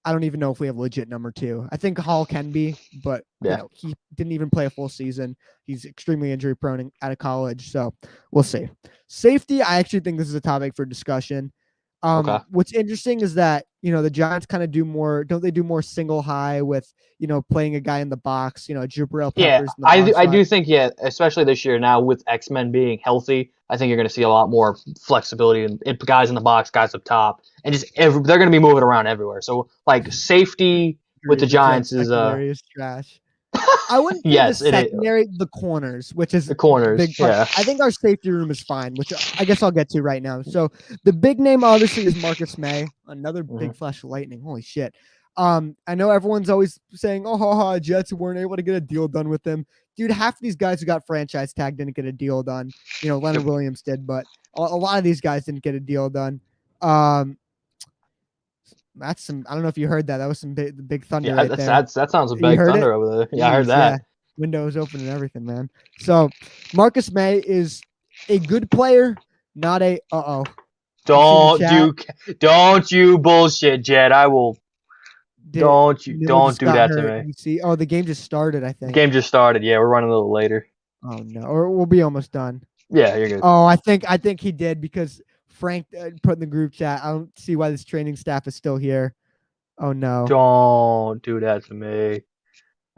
I don't even know if we have legit number 2. I think Hall can be, but he didn't even play a full season. He's extremely injury prone out of college, so we'll see. Safety, I actually think this is a topic for discussion. What's interesting is that the Giants kind of do more. Don't they do more single high with playing a guy in the box? Jabril Peppers. Yeah, I do think especially this year now with X-Men being healthy, I think you're going to see a lot more flexibility in guys in the box, guys up top, and they're going to be moving around everywhere. So like safety with the Giants is trash. I wouldn't say the secondary, the corners, which is the corners. Big part. I think our safety room is fine, which I guess I'll get to right now. So the big name obviously is Marcus May, another big flash of lightning. Holy shit. I know everyone's always saying, Jets weren't able to get a deal done with him. Dude, half of these guys who got franchise tagged didn't get a deal done. Leonard Williams did, but a lot of these guys didn't get a deal done. That's some. I don't know if you heard that. That was some big thunder. Yeah, that sounds a big thunder over there. Yeah, I heard that. Yeah. Windows open and everything, man. So Marcus May is a good player, not a. Don't you bullshit, Jed. I will. Don't do that to me. You see? Oh, the game just started. I think. The game just started. Yeah, we're running a little later. Oh no, or we'll be almost done. Yeah, you're good. Oh, I think he did because Frank put in the group chat. I don't see why this training staff is still here. Oh no! Don't do that to me.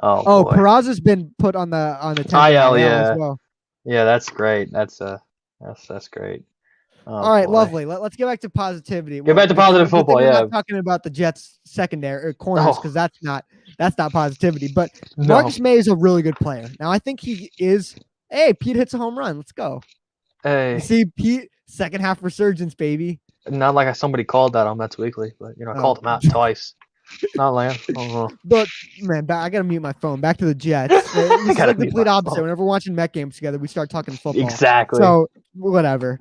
Oh, Peraza's been put on the IL, as well. Yeah, that's great. That's great. All right, lovely. Let's get back to positivity. Get back to positive football. We're not talking about the Jets secondary or corners because that's not positivity. But Marcus May is a really good player. Now I think he is. Hey, Pete hits a home run. Let's go. Hey, you see, Pete, second half resurgence, baby. Not like somebody called that on Mets Weekly, but I called him out twice. Not like But man, I gotta mute my phone. Back to the Jets. It's like the complete opposite. Whenever we're watching Met games together, we start talking football. Exactly. So whatever.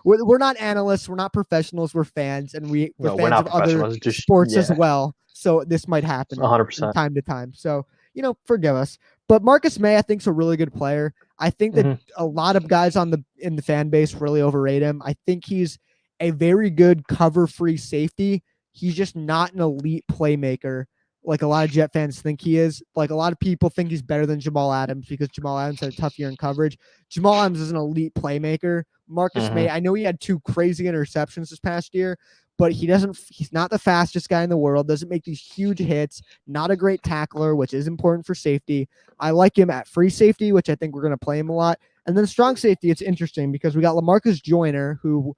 We're not analysts. We're not professionals. We're fans, and we're fans of other sports as well. So this might happen 100% from time to time. So forgive us. But Marcus May, I think, is a really good player. I think that a lot of guys in the fan base really overrate him. I think he's a very good cover-free safety. He's just not an elite playmaker. like a lot of Jet fans think he is. Like a lot of people think he's better than Jamal Adams because Jamal Adams had a tough year in coverage. Jamal Adams is an elite playmaker. Marcus May, I know he had 2 crazy interceptions this past year, but he's not the fastest guy in the world, doesn't make these huge hits, not a great tackler, which is important for safety. I like him at free safety, which I think we're going to play him a lot. And then strong safety, it's interesting because we got LaMarcus Joyner, who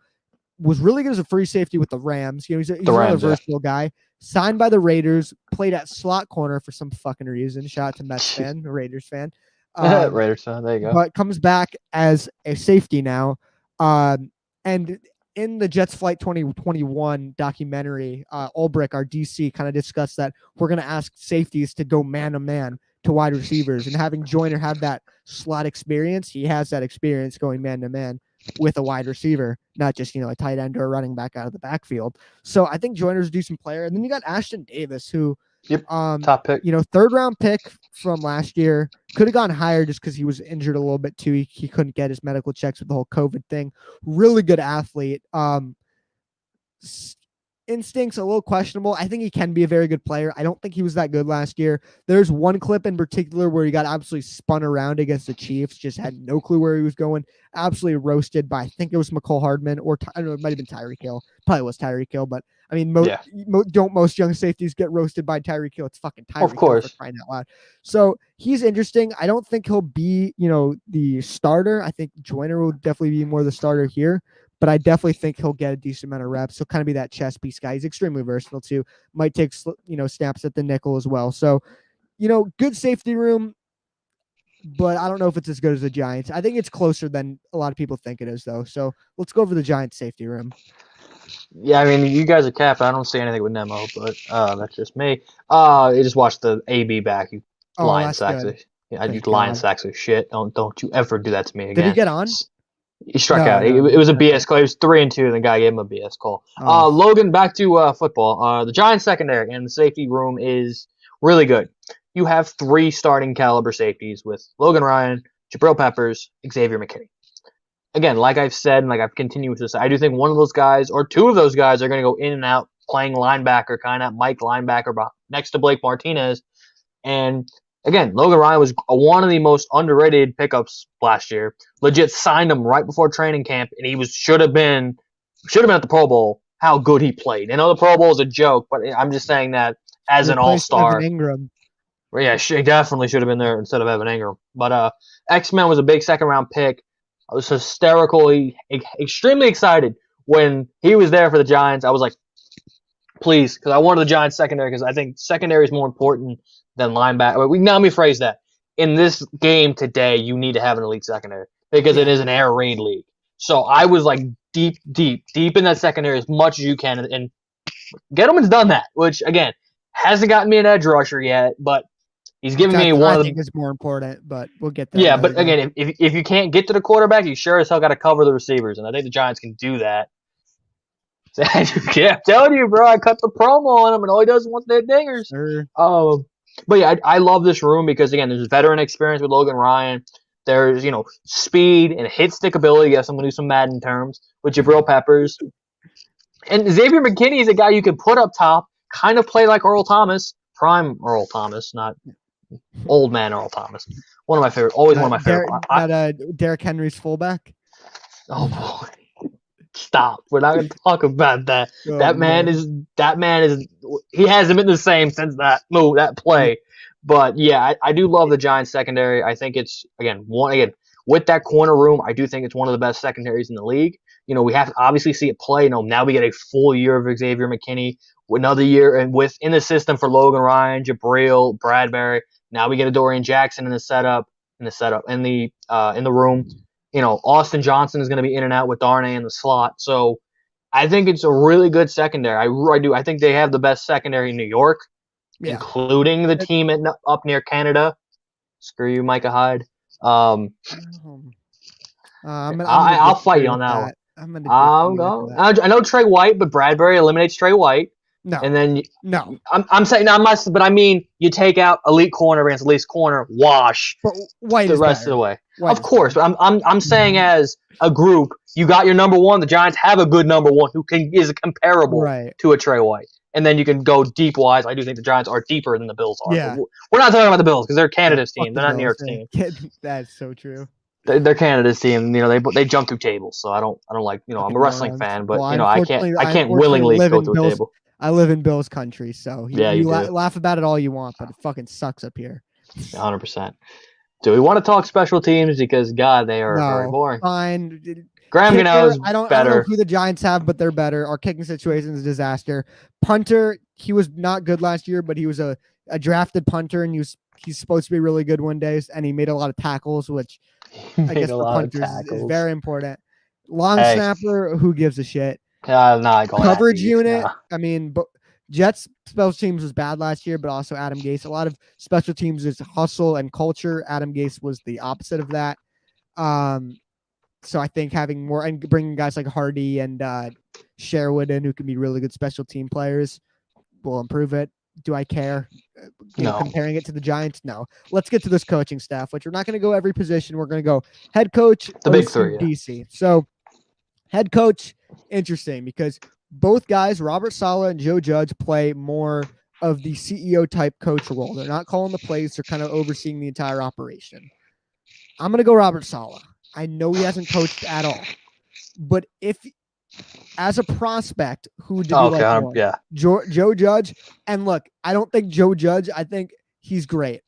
was really good as a free safety with the Rams. You know, he's another versatile guy. Signed by the Raiders, played at slot corner for some fucking reason. Shout out to Mets fan, Raiders fan. Raiders fan, there you go. But comes back as a safety now. And in the Jets Flight 2021 documentary, Ulbrich, our DC, kind of discussed that we're going to ask safeties to go man-to-man to wide receivers. And having Joyner have that slot experience, he has that experience going man-to-man with a wide receiver, not just, a tight end or a running back out of the backfield. So I think Joyner's a decent player. And then you got Ashton Davis, who top pick. 3rd round pick from last year. Could have gone higher just because he was injured a little bit too. He couldn't get his medical checks with the whole COVID thing. Really good athlete. Instincts a little questionable. I think he can be a very good player. I don't think he was that good last year. There's one clip in particular where he got absolutely spun around against the Chiefs, just had no clue where he was going, absolutely roasted by, I think it was McCole Hardman, or I don't know, it might have been Tyreek Hill. Probably was Tyreek Hill, but I mean, don't most young safeties get roasted by Tyreek Hill? It's fucking Tyreek Hill, of course, for crying out loud. So he's interesting. I don't think he'll be, the starter. I think Joyner will definitely be more the starter here. But I definitely think he'll get a decent amount of reps. He'll kind of be that chess piece guy. He's extremely versatile too. Might take, snaps at the nickel as well. So, good safety room, but I don't know if it's as good as the Giants. I think it's closer than a lot of people think it is, though. So let's go over the Giants safety room. Yeah, I mean, you guys are capping. I don't see anything with Nemo, but that's just me. You just watch the AB back. You lion sacks. Yeah, you lion sacks of shit. Don't you ever do that to me again. Did he get on? He struck out. It was a BS call. It was 3-2, and the guy gave him a BS call. Logan, back to football. The Giants secondary and the safety room is really good. You have 3 starting caliber safeties with Logan Ryan, Jabril Peppers, Xavier McKinney. Again, like I've said, and like I've continued to say, I do think one of those guys or 2 of those guys are going to go in and out playing linebacker, kind of Mike linebacker next to Blake Martinez. And again, Logan Ryan was one of the most underrated pickups last year. Legit signed him right before training camp, and he should have been at the Pro Bowl. How good he played. I know the Pro Bowl is a joke, but I'm just saying that as an all-star. Evan Ingram. Yeah, he definitely should have been there instead of Evan Ingram. But X-Men was a big second-round pick. I was hysterically, extremely excited when he was there for the Giants. I was like, please, because I wanted the Giants secondary because I think secondary is more important than linebacker. Let me phrase that. In this game today, you need to have an elite secondary because it is an air raid league. So I was like deep in that secondary as much as you can. And Gettleman's done that, which, again, hasn't gotten me an edge rusher yet, but he's giving me one of the... I think is more important, but we'll get there. Yeah, but again, if you can't get to the quarterback, you sure as hell got to cover the receivers, and I think the Giants can do that. Yeah, I'm telling you, bro, I cut the promo on him, and all he does is wants their dingers. Sure. But yeah, I love this room because, again, there's veteran experience with Logan Ryan. There's, speed and hit stick ability. Yes, I'm going to do some Madden terms with Jabril Peppers. And Xavier McKinney is a guy you can put up top, kind of play like Earl Thomas, prime Earl Thomas, not old man Earl Thomas. One of my favorite, always one of my favorite. Derrick Henry's fullback. Oh boy, stop! We're not going to talk about that. That man is. He hasn't been the same since that play. But yeah, I do love the Giants secondary. I think it's again with that corner room. I do think it's one of the best secondaries in the league. We have to obviously see it play. Now we get a full year of Xavier McKinney, another year, and in the system for Logan Ryan, Jabril, Bradbury. Now we get a Dorian Jackson in the room. Austin Johnson is going to be in and out with Darnay in the slot. So I think it's a really good secondary. I do. I think they have the best secondary in New York, including the team up near Canada. Screw you, Micah Hyde. I'll fight you on that one. I know Trey White, but Bradbury eliminates Trey White. No. And then I'm saying but I mean you take out elite corner against elite corner, wash White the rest of the way. Of course, but I'm saying as a group, you got your number one. The Giants have a good number one who is comparable to a Trey White. and then you can go deep wise. I do think the Giants are deeper than the Bills are. Yeah. We're not talking about the Bills because they're Canada's Fuck team. the They're not New Bills, York's man. team. That's so true. They're Canada's team. You know, they jump through tables. So I don't like. You know, I'm Fucking a wrestling morons. fan, but Well, you know, I can't unfortunately willingly live go in through a Bills. table. I live in Bills country, so Yeah, you do. laugh about it all you want, but it fucking sucks up here. 100%. Do we want to talk special teams? Because God, they are very boring. Fine. Graham Gano's I don't better. know who the Giants have, but they're better. Our kicking situation is a disaster. Punter, he was not good last year, but he was a drafted punter, and he's supposed to be really good one day, and he made a lot of tackles, which I guess for punters is very important. Long snapper, who gives a shit? Coverage unit. I mean, but Jets special teams was bad last year, but also Adam Gase. A lot of special teams is hustle and culture. Adam Gase was the opposite of that. So I think having more and bringing guys like Hardy and Sherwood in, who can be really good special team players, will improve it. Do I care? No. Comparing it to the Giants? No. Let's get to this coaching staff, which we're not going to go every position. We're going to go head coach, the big three, DC. So head coach, interesting because both guys, Robert Saleh and Joe Judge, play more of the CEO type coach role. They're not calling the plays. They're kind of overseeing the entire operation. I'm going to go Robert Saleh. I know he hasn't coached at all, but if as a prospect, who did you like more? Yeah. Joe Judge. And look, I don't think Joe Judge, I think he's great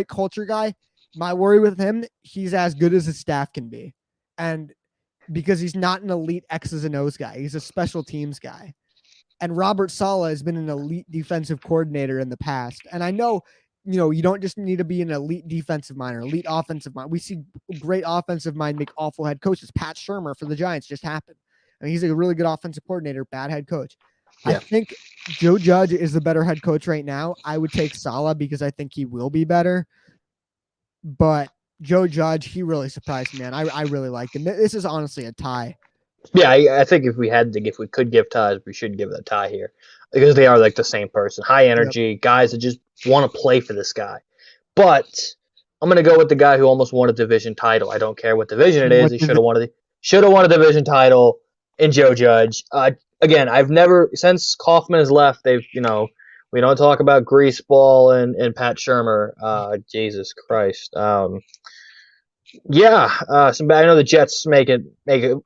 culture guy. My worry with him, he's as good as his staff can be. And because he's not an elite X's and O's guy, he's a special teams guy. And Robert Saleh has been an elite defensive coordinator in the past. And I know, you don't just need to be an elite defensive mind or elite offensive mind. We see great offensive mind make awful head coaches. Pat Shurmur for the Giants just happened. I mean, he's a really good offensive coordinator, bad head coach. Yeah. I think Joe Judge is the better head coach right now. I would take Saleh because I think he will be better. But Joe Judge, he really surprised me, man. I really liked him. This is honestly a tie. Yeah, I think if we could give ties, we should give it a tie here because they are like the same person, high energy guys that just want to play for this guy. But I'm gonna go with the guy who almost won a division title. I don't care what division it is. He should have won a division title in Joe Judge. Again, I've never since Kaufman has left. They've we don't talk about Greaseball and Pat Shurmur. Jesus Christ. I know the Jets make it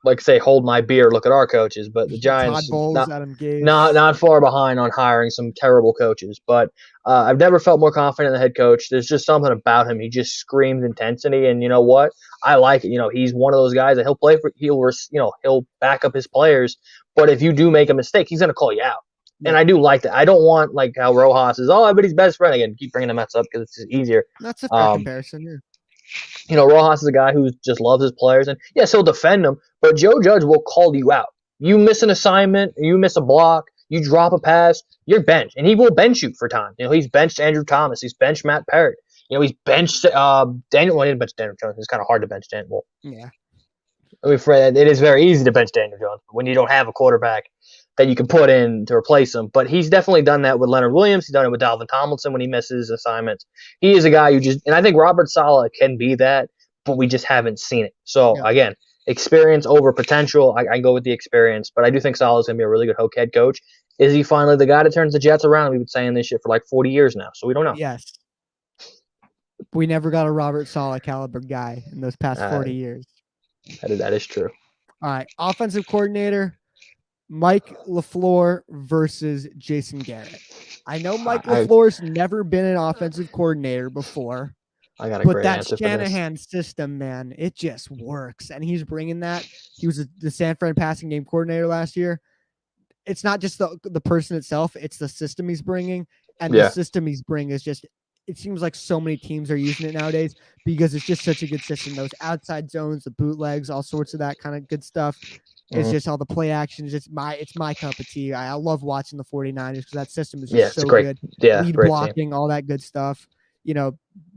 like say hold my beer, look at our coaches, but the Giants not far behind on hiring some terrible coaches. But I've never felt more confident in the head coach. There's just something about him. He just screams intensity, and you know what? I like it. He's one of those guys that he'll play for. He'll back up his players. But if you do make a mistake, he's gonna call you out. Yeah. And I do like that. I don't want like how Rojas is. Oh, everybody's best friend again. Keep bringing the Mets up because it's just easier. That's a fair comparison. Yeah. Rojas is a guy who just loves his players, and yes, he'll defend them, but Joe Judge will call you out. You miss an assignment, you miss a block, you drop a pass, you're benched, and he will bench you for time. He's benched Andrew Thomas, he's benched Matt Parrott, he's benched Daniel. Well, he didn't bench Daniel Jones. It's kind of hard to bench Daniel. Yeah. I mean, Fred, it is very easy to bench Daniel Jones when you don't have a quarterback that you can put in to replace him. But he's definitely done that with Leonard Williams. He's done it with Dalvin Tomlinson when he misses assignments. He is a guy and I think Robert Saleh can be that, but we just haven't seen it. So, Again, experience over potential. I go with the experience, but I do think Saleh is going to be a really good head coach. Is he finally the guy that turns the Jets around? We've been saying this shit for like 40 years now, so we don't know. Yes. We never got a Robert Saleh caliber guy in those past 40 years. That is true. All right, offensive coordinator. Mike LaFleur versus Jason Garrett. I know Mike LaFleur's never been an offensive coordinator before. I got a great answer for this. But that Shanahan system, man, it just works. And he's bringing that. He was the San Fran passing game coordinator last year. It's not just the person itself. It's the system he's bringing. And the system he's bringing is just, it seems like so many teams are using it nowadays because it's just such a good system. Those outside zones, the bootlegs, all sorts of that kind of good stuff. It's just all the play action. It's my cup of tea. I love watching the 49ers because that system is just so good. Yeah, lead blocking, team. All that good stuff.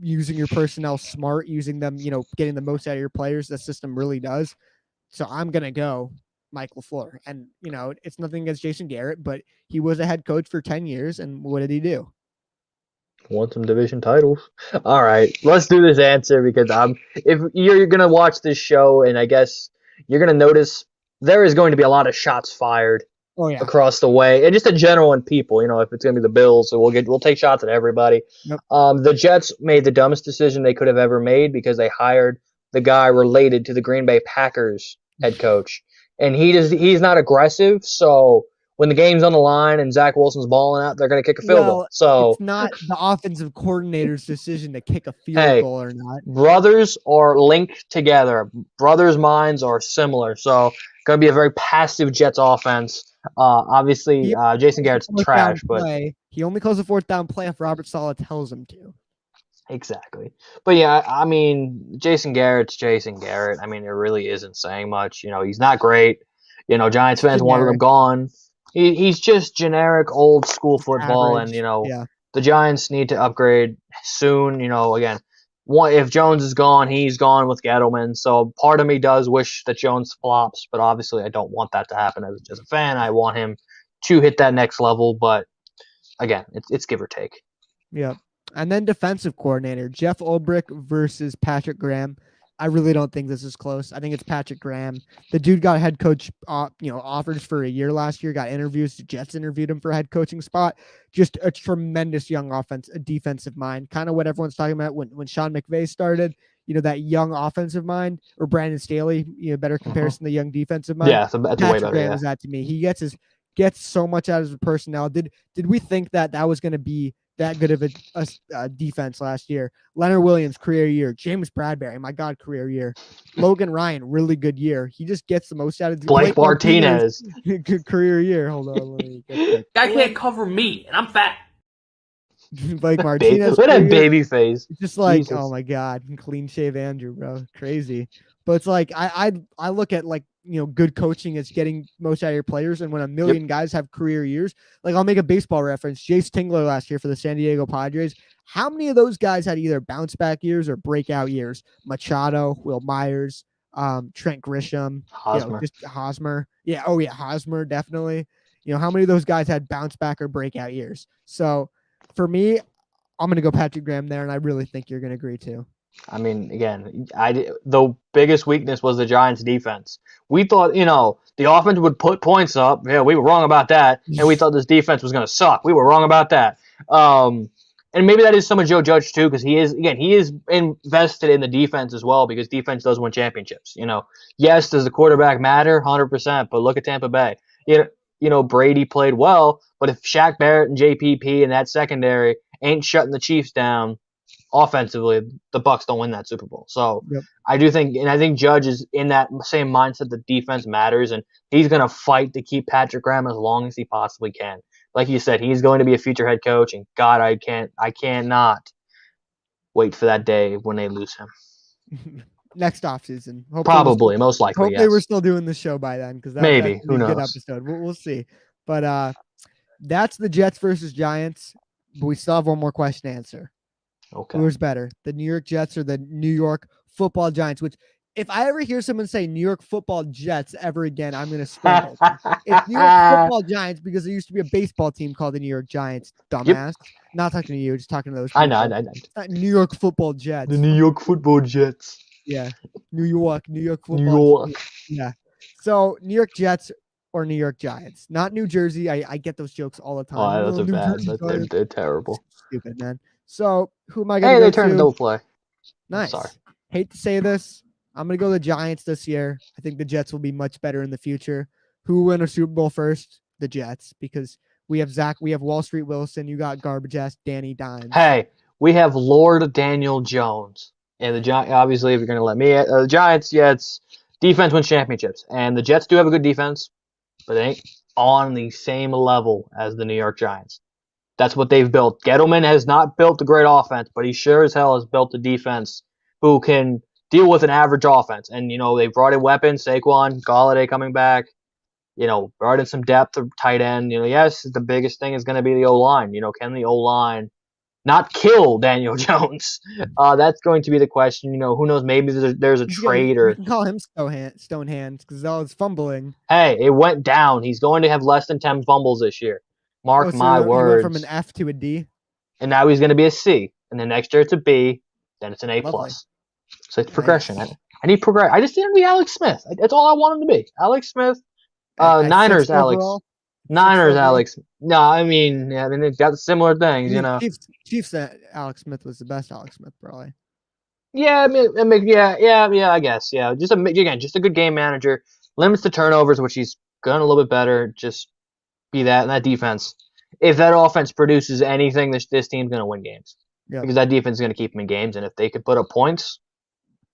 Using your personnel smart, using them, getting the most out of your players. That system really does. So I'm going to go Mike LaFleur. And, it's nothing against Jason Garrett, but he was a head coach for 10 years. And what did he do? Won some division titles. All right, let's do this answer because if you're going to watch this show and I guess you're going to notice there is going to be a lot of shots fired Oh yeah. across the way, and just in general in people. If it's gonna be the Bills, so we'll take shots at everybody. Yep. The Jets made the dumbest decision they could have ever made because they hired the guy related to the Green Bay Packers head coach, and he's not aggressive. So when the game's on the line and Zach Wilson's balling out, they're gonna kick a field goal. So it's not the offensive coordinator's decision to kick a field Hey, goal or not. brothers are linked together. Brothers' minds are similar. So going to be a very passive Jets offense. Obviously, He Jason Garrett's fourth trash, down but play. He only calls a fourth down play if Robert Saleh tells him to. exactly. But yeah, I mean, Jason Garrett's Jason Garrett. I mean, it really isn't saying much. He's not great. Giants fans wanted him Generic. gone. He's just generic old school football, Average. and Yeah. the Giants need to upgrade soon. Again, if Jones is gone, he's gone with Gettleman. So part of me does wish that Jones flops, but obviously I don't want that to happen as a fan. I want him to hit that next level, but again, it's give or take. Yeah. And then defensive coordinator, Jeff Ulbrich versus Patrick Graham. I really don't think this is close. I think it's Patrick Graham. The dude got head coach, offers for a year last year, got interviews. The Jets interviewed him for a head coaching spot. Just a tremendous young defensive mind. Kind of what everyone's talking about when Sean McVay started, that young offensive mind, or Brandon Staley, better comparison, the young defensive mind. Yeah, that's Patrick way better. Graham is that to me. He gets so much out of his personnel. Did we think that was going to be that good of a defense last year? Leonard Williams, career year. James Bradbury, my God, career year. Logan Ryan, really good year. He just gets the most out of Blake Martinez. Good career year. Hold on, let me get Guy can't cover me, and I'm fat. Blake Martinez. Look at that baby face. It's just like, Jesus. oh my God, clean shave Andrew, bro, crazy. But it's like I look at good coaching is getting most out of your players, and when a million guys have career years, like I'll make a baseball reference. Jace Tingler last year for the San Diego Padres. How many of those guys had either bounce back years or breakout years? Machado, Will Myers, Trent Grisham, Hosmer. just Hosmer. Yeah, oh yeah, Hosmer definitely. How many of those guys had bounce back or breakout years? So for me, I'm gonna go Patrick Graham there, and I really think you're gonna agree too. I mean, again, the biggest weakness was the Giants' defense. We thought, the offense would put points up. Yeah, we were wrong about that. And we thought this defense was going to suck. We were wrong about that. And maybe that is some of Joe Judge, too, because he is invested in the defense as well, because defense does win championships. Yes, does the quarterback matter? 100%. But look at Tampa Bay. Brady played well, but if Shaq Barrett and JPP and that secondary ain't shutting the Chiefs down offensively, the Bucs don't win that Super Bowl. So I think Judge is in that same mindset that defense matters, and he's going to fight to keep Patrick Graham as long as he possibly can. Like you said, he's going to be a future head coach, and God, I cannot wait for that day when they lose him. Next offseason. Probably, most likely, hopefully we're still doing the show by then, because maybe, who knows? Good episode. We'll see. But that's the Jets versus Giants. But we still have one more question to answer. Okay. Who's better, the New York Jets or the New York Football Giants? Which, if I ever hear someone say New York Football Jets ever again, I'm going to sprinkle. It's New York Football Giants because there used to be a baseball team called the New York Giants, dumbass. Not talking to you, just talking to those people. I know. New York Football Jets. The New York Football Jets. Yeah. New York Football. New York. Yeah. So, New York Jets or New York Giants. Not New Jersey. I get those jokes all the time. Oh, those are bad. They're terrible. Stupid, man. So, who am I going to Hey, go they turned to? double play. Nice. Sorry. Hate to say this. I'm going to go the Giants this year. I think the Jets will be much better in the future. Who will win a Super Bowl first? The Jets, because we have Wall Street Wilson. You got garbage ass Danny Dimes. Hey, we have Lord Daniel Jones. And the Giants, obviously, if you're going to let me, the Giants, it's defense wins championships. And the Jets do have a good defense, but they ain't on the same level as the New York Giants. That's what they've built. Gettleman has not built a great offense, but he sure as hell has built a defense who can deal with an average offense. And, they've brought in weapons, Saquon, Galladay coming back, brought in some depth of tight end. Yes, the biggest thing is going to be the O-line. Can the O-line not kill Daniel Jones? That's going to be the question. Who knows? Maybe there's a trade or... You can call him Stone Hands because all his fumbling. Hey, it went down. He's going to have less than 10 fumbles this year. Mark my words. He went from an F to a D. And now he's going to be a C. And then next year it's a B. Then it's an A+. Lovely. So it's progression. I need progression. I just need him to be Alex Smith. That's all I want him to be. Alex Smith. Niners, Alex. Overall? Niners, overall. Alex. No, I mean, they've got similar things, you know. Chiefs Alex Smith was the best Alex Smith, probably. Yeah, I guess. Yeah, just a good game manager. Limits the turnovers, which he's done a little bit better. Just be that, and that defense. If that offense produces anything, this team's going to win games. Yeah. Because that defense is going to keep them in games, and if they can put up points,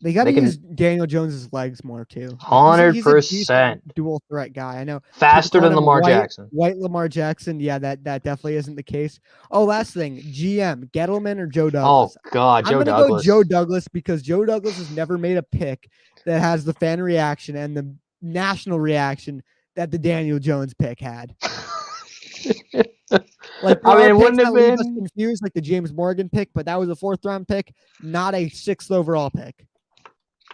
they got to use Daniel Jones's legs more too. 100% dual threat guy. I know faster than Lamar Jackson. White Lamar Jackson. Yeah, that definitely isn't the case. Oh, last thing, GM Gettleman or Joe Douglas? Oh God, I'm gonna go Joe Douglas because Joe Douglas has never made a pick that has the fan reaction and the national reaction that the Daniel Jones pick had. Like, I mean, it wouldn't have been confused like the James Morgan pick, but that was a 4th round pick, not a 6th overall pick.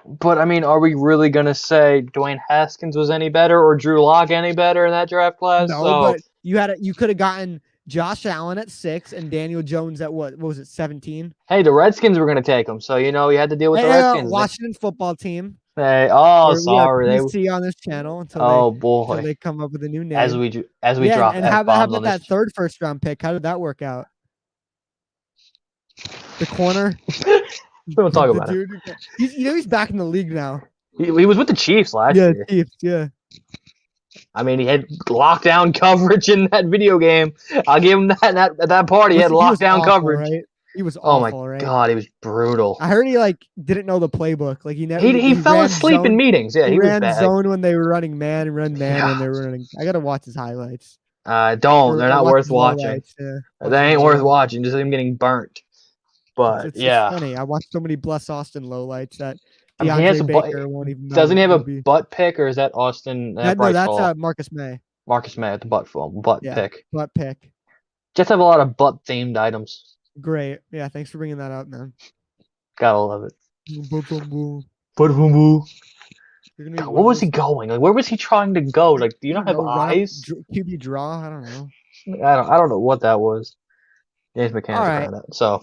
But I mean, are we really gonna say Dwayne Haskins was any better or Drew Lock any better in that draft class? No, but you could have gotten Josh Allen at 6 and Daniel Jones at what was it, 17? Hey, the Redskins were gonna take him, so you had to deal with the Redskins. Washington football team. Hey, sorry, they see on this channel until they come up with a new name as we drop. And how about that 3rd first-round pick? How did that work out? The corner. We don't talk about it. He's back in the league now. He was with the Chiefs last year. Chiefs, yeah. I mean, he had lockdown coverage in that video game. I'll give him that. At that party, he had lockdown coverage. Right? He was awful, right? God, he was brutal. I heard he didn't know the playbook. Like he fell asleep in meetings. Yeah, he ran was bad. Zone when they were running man and run man when they were running. I gotta watch his highlights. Don't. They're not worth watching. Yeah. They ain't worth watching. Just him getting burnt. But it's funny. I watched so many Bless Austin lowlights that DeAndre Baker won't even. Doesn't he have a butt pick, or is that Austin? That's Marcus May. Marcus May at the butt pick. Butt pick. Just have a lot of butt themed items. Great. Yeah, thanks for bringing that up, man. Gotta love it. What was he going? Like, where was he trying to go? Like, do you not have eyes? QB draw? I don't know. I don't know what that was. James McCann's right. That. So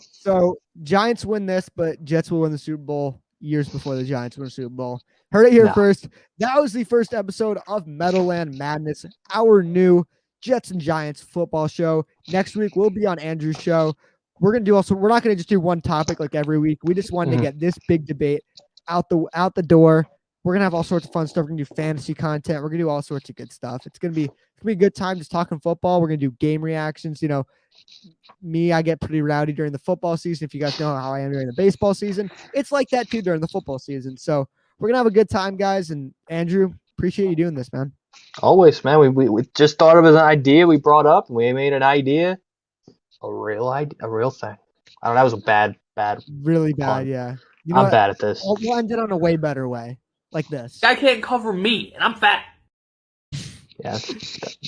Giants win this, but Jets will win the Super Bowl years before the Giants win the Super Bowl. Heard it here first. That was the first episode of Meadowland Madness, our new Jets and Giants football show. Next week we'll be on Andrew's show. We're not going to just do one topic like every week. We just wanted to get this big debate out the door. We're going to have all sorts of fun stuff. We're going to do fantasy content. We're going to do all sorts of good stuff. It's going to be a good time just talking football. We're going to do game reactions. I get pretty rowdy during the football season. If you guys know how I am during the baseball season, it's like that too during the football season. So we're going to have a good time, guys. And Andrew, appreciate you doing this, man. Always, man. We just thought of it as an idea we brought up, and we made an idea. A real thing. I don't know. That was a bad. Really bad, pun. yeah. I'm bad at this. We'll end it on a way better way, like this. Guy can't cover me, and I'm fat. Yeah.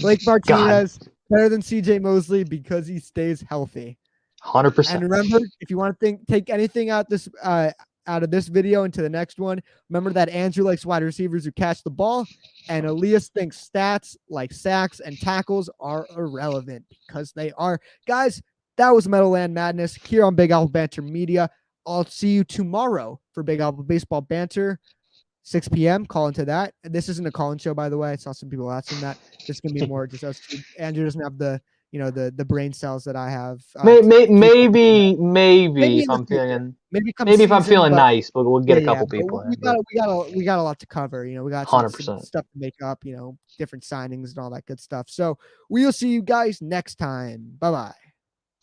Blake Martinez, better than CJ Mosley because he stays healthy. 100%. And remember, if you want to take anything out of this video into the next one, remember that Andrew likes wide receivers who catch the ball, and Elias thinks stats like sacks and tackles are irrelevant because they are. Guys, that was Meadowland Madness here on Big Apple Banter Media. I'll see you tomorrow for Big Apple Baseball Banter, 6 p.m. Call into that. This isn't a call-in show, by the way. I saw some people asking that. This is going to be more just us two. Andrew doesn't have the brain cells that I have. Maybe if I'm feeling if I'm feeling nice, but we'll get a couple people. We got a lot to cover. We got some stuff to make up. Different signings and all that good stuff. So we'll see you guys next time. Bye bye.